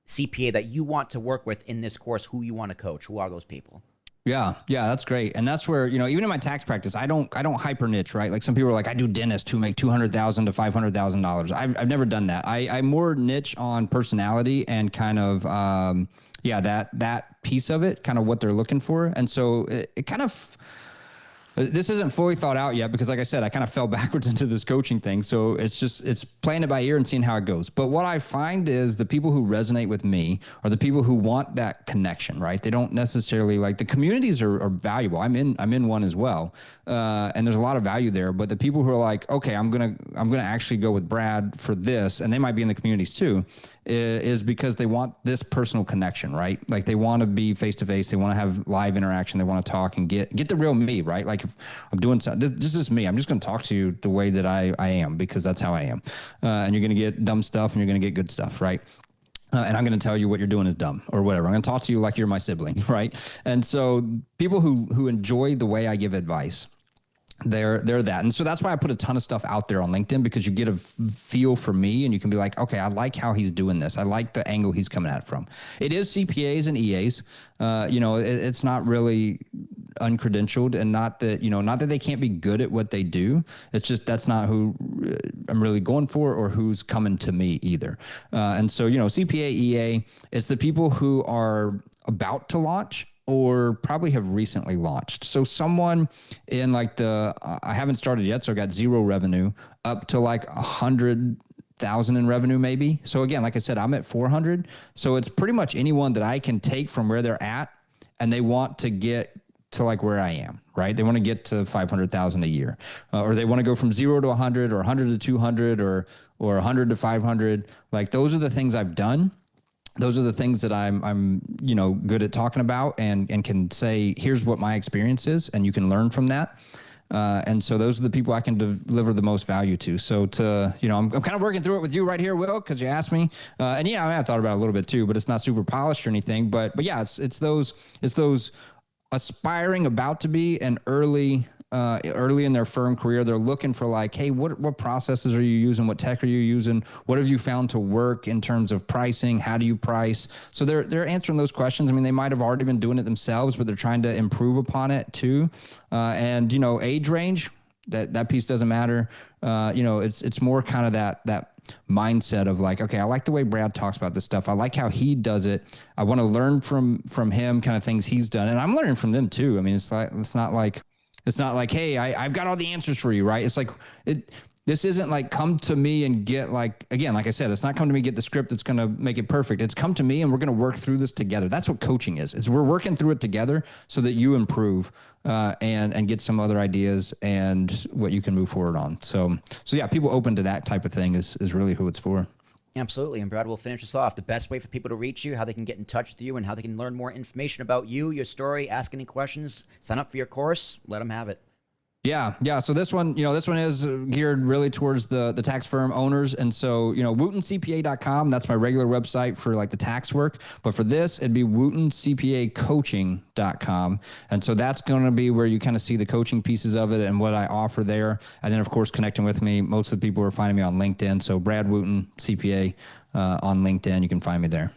B: CPA that you want to work with in this course, who you want to coach. Who are those people?
A: Yeah, that's great. And that's where, even in my tax practice, I don't hyper niche, right? Like some people are like, I do dentists who make $200,000 to $500,000. I've never done that. I more niche on personality and kind of, that piece of it, kind of what they're looking for. And so it kind of, this isn't fully thought out yet because, like I said, I kind of fell backwards into this coaching thing. So it's playing it by ear and seeing how it goes. But what I find is the people who resonate with me are the people who want that connection, right? They don't necessarily like the communities are valuable. I'm in one as well. And there's a lot of value there, but the people who are like, okay, I'm going to actually go with Brad for this. And they might be in the communities too, is because they want this personal connection, right? Like they want to be face to face. They want to have live interaction. They want to talk and get the real me, right? Like, if I'm doing something, this is me. I'm just going to talk to you the way that I am, because that's how I am. And you're going to get dumb stuff and you're going to get good stuff, right? And I'm going to tell you what you're doing is dumb or whatever. I'm going to talk to you like you're my sibling, right? And so people who enjoy the way I give advice, they're that. And so that's why I put a ton of stuff out there on LinkedIn, because you get a feel for me and you can be like, okay, I like how he's doing this. I like the angle he's coming at it from. It is CPAs and EAs. It's not really uncredentialed, and not that they can't be good at what they do. It's just, that's not who I'm really going for or who's coming to me either. And so, CPA, EA, it's the people who are about to launch or probably have recently launched. So someone in like I haven't started yet, so I got zero revenue, up to like 100,000 in revenue maybe. So again, like I said, I'm at 400. So it's pretty much anyone that I can take from where they're at and they want to get to like where I am, right? They want to get to 500,000 a year, or they want to go from 0 to 100 or 100 to 200 or 100 to 500. Like those are the things I've done. Those are the things that I'm good at talking about and can say, here's what my experience is, and you can learn from that. And so those are the people I can deliver the most value to. So I'm kind of working through it with you right here, Will, because you asked me. And I thought about it a little bit too, but it's not super polished or anything. But yeah, it's those aspiring, about to be, and early in their firm career. They're looking for like, hey, what processes are you using? What tech are you using? What have you found to work in terms of pricing? How do you price? So they're answering those questions. I mean, they might have already been doing it themselves, but they're trying to improve upon it too. And age range, that piece doesn't matter. It's more kind of that mindset of like, okay, I like the way Brad talks about this stuff. I like how he does it. I want to learn from him, kind of things he's done. And I'm learning from them too. I mean, it's not like, hey, I've got all the answers for you, right? It's like, this isn't like come to me and get like, again, like I said, it's not come to me, get the script that's going to make it perfect. It's come to me and we're going to work through this together. That's what coaching is. We're working through it together so that you improve and get some other ideas and what you can move forward on. So yeah, people open to that type of thing is really who it's for.
B: Absolutely. And Brad will finish us off. The best way for people to reach you, how they can get in touch with you, and how they can learn more information about you, your story, ask any questions, sign up for your course, let them have it.
A: Yeah. So this one is geared really towards the tax firm owners. And so, WootenCPA.com, that's my regular website for like the tax work. But for this, it'd be WootenCPACoaching.com. And so that's going to be where you kind of see the coaching pieces of it and what I offer there. And then of course, connecting with me. Most of the people are finding me on LinkedIn. So Brad Wooten, CPA, on LinkedIn, you can find me there.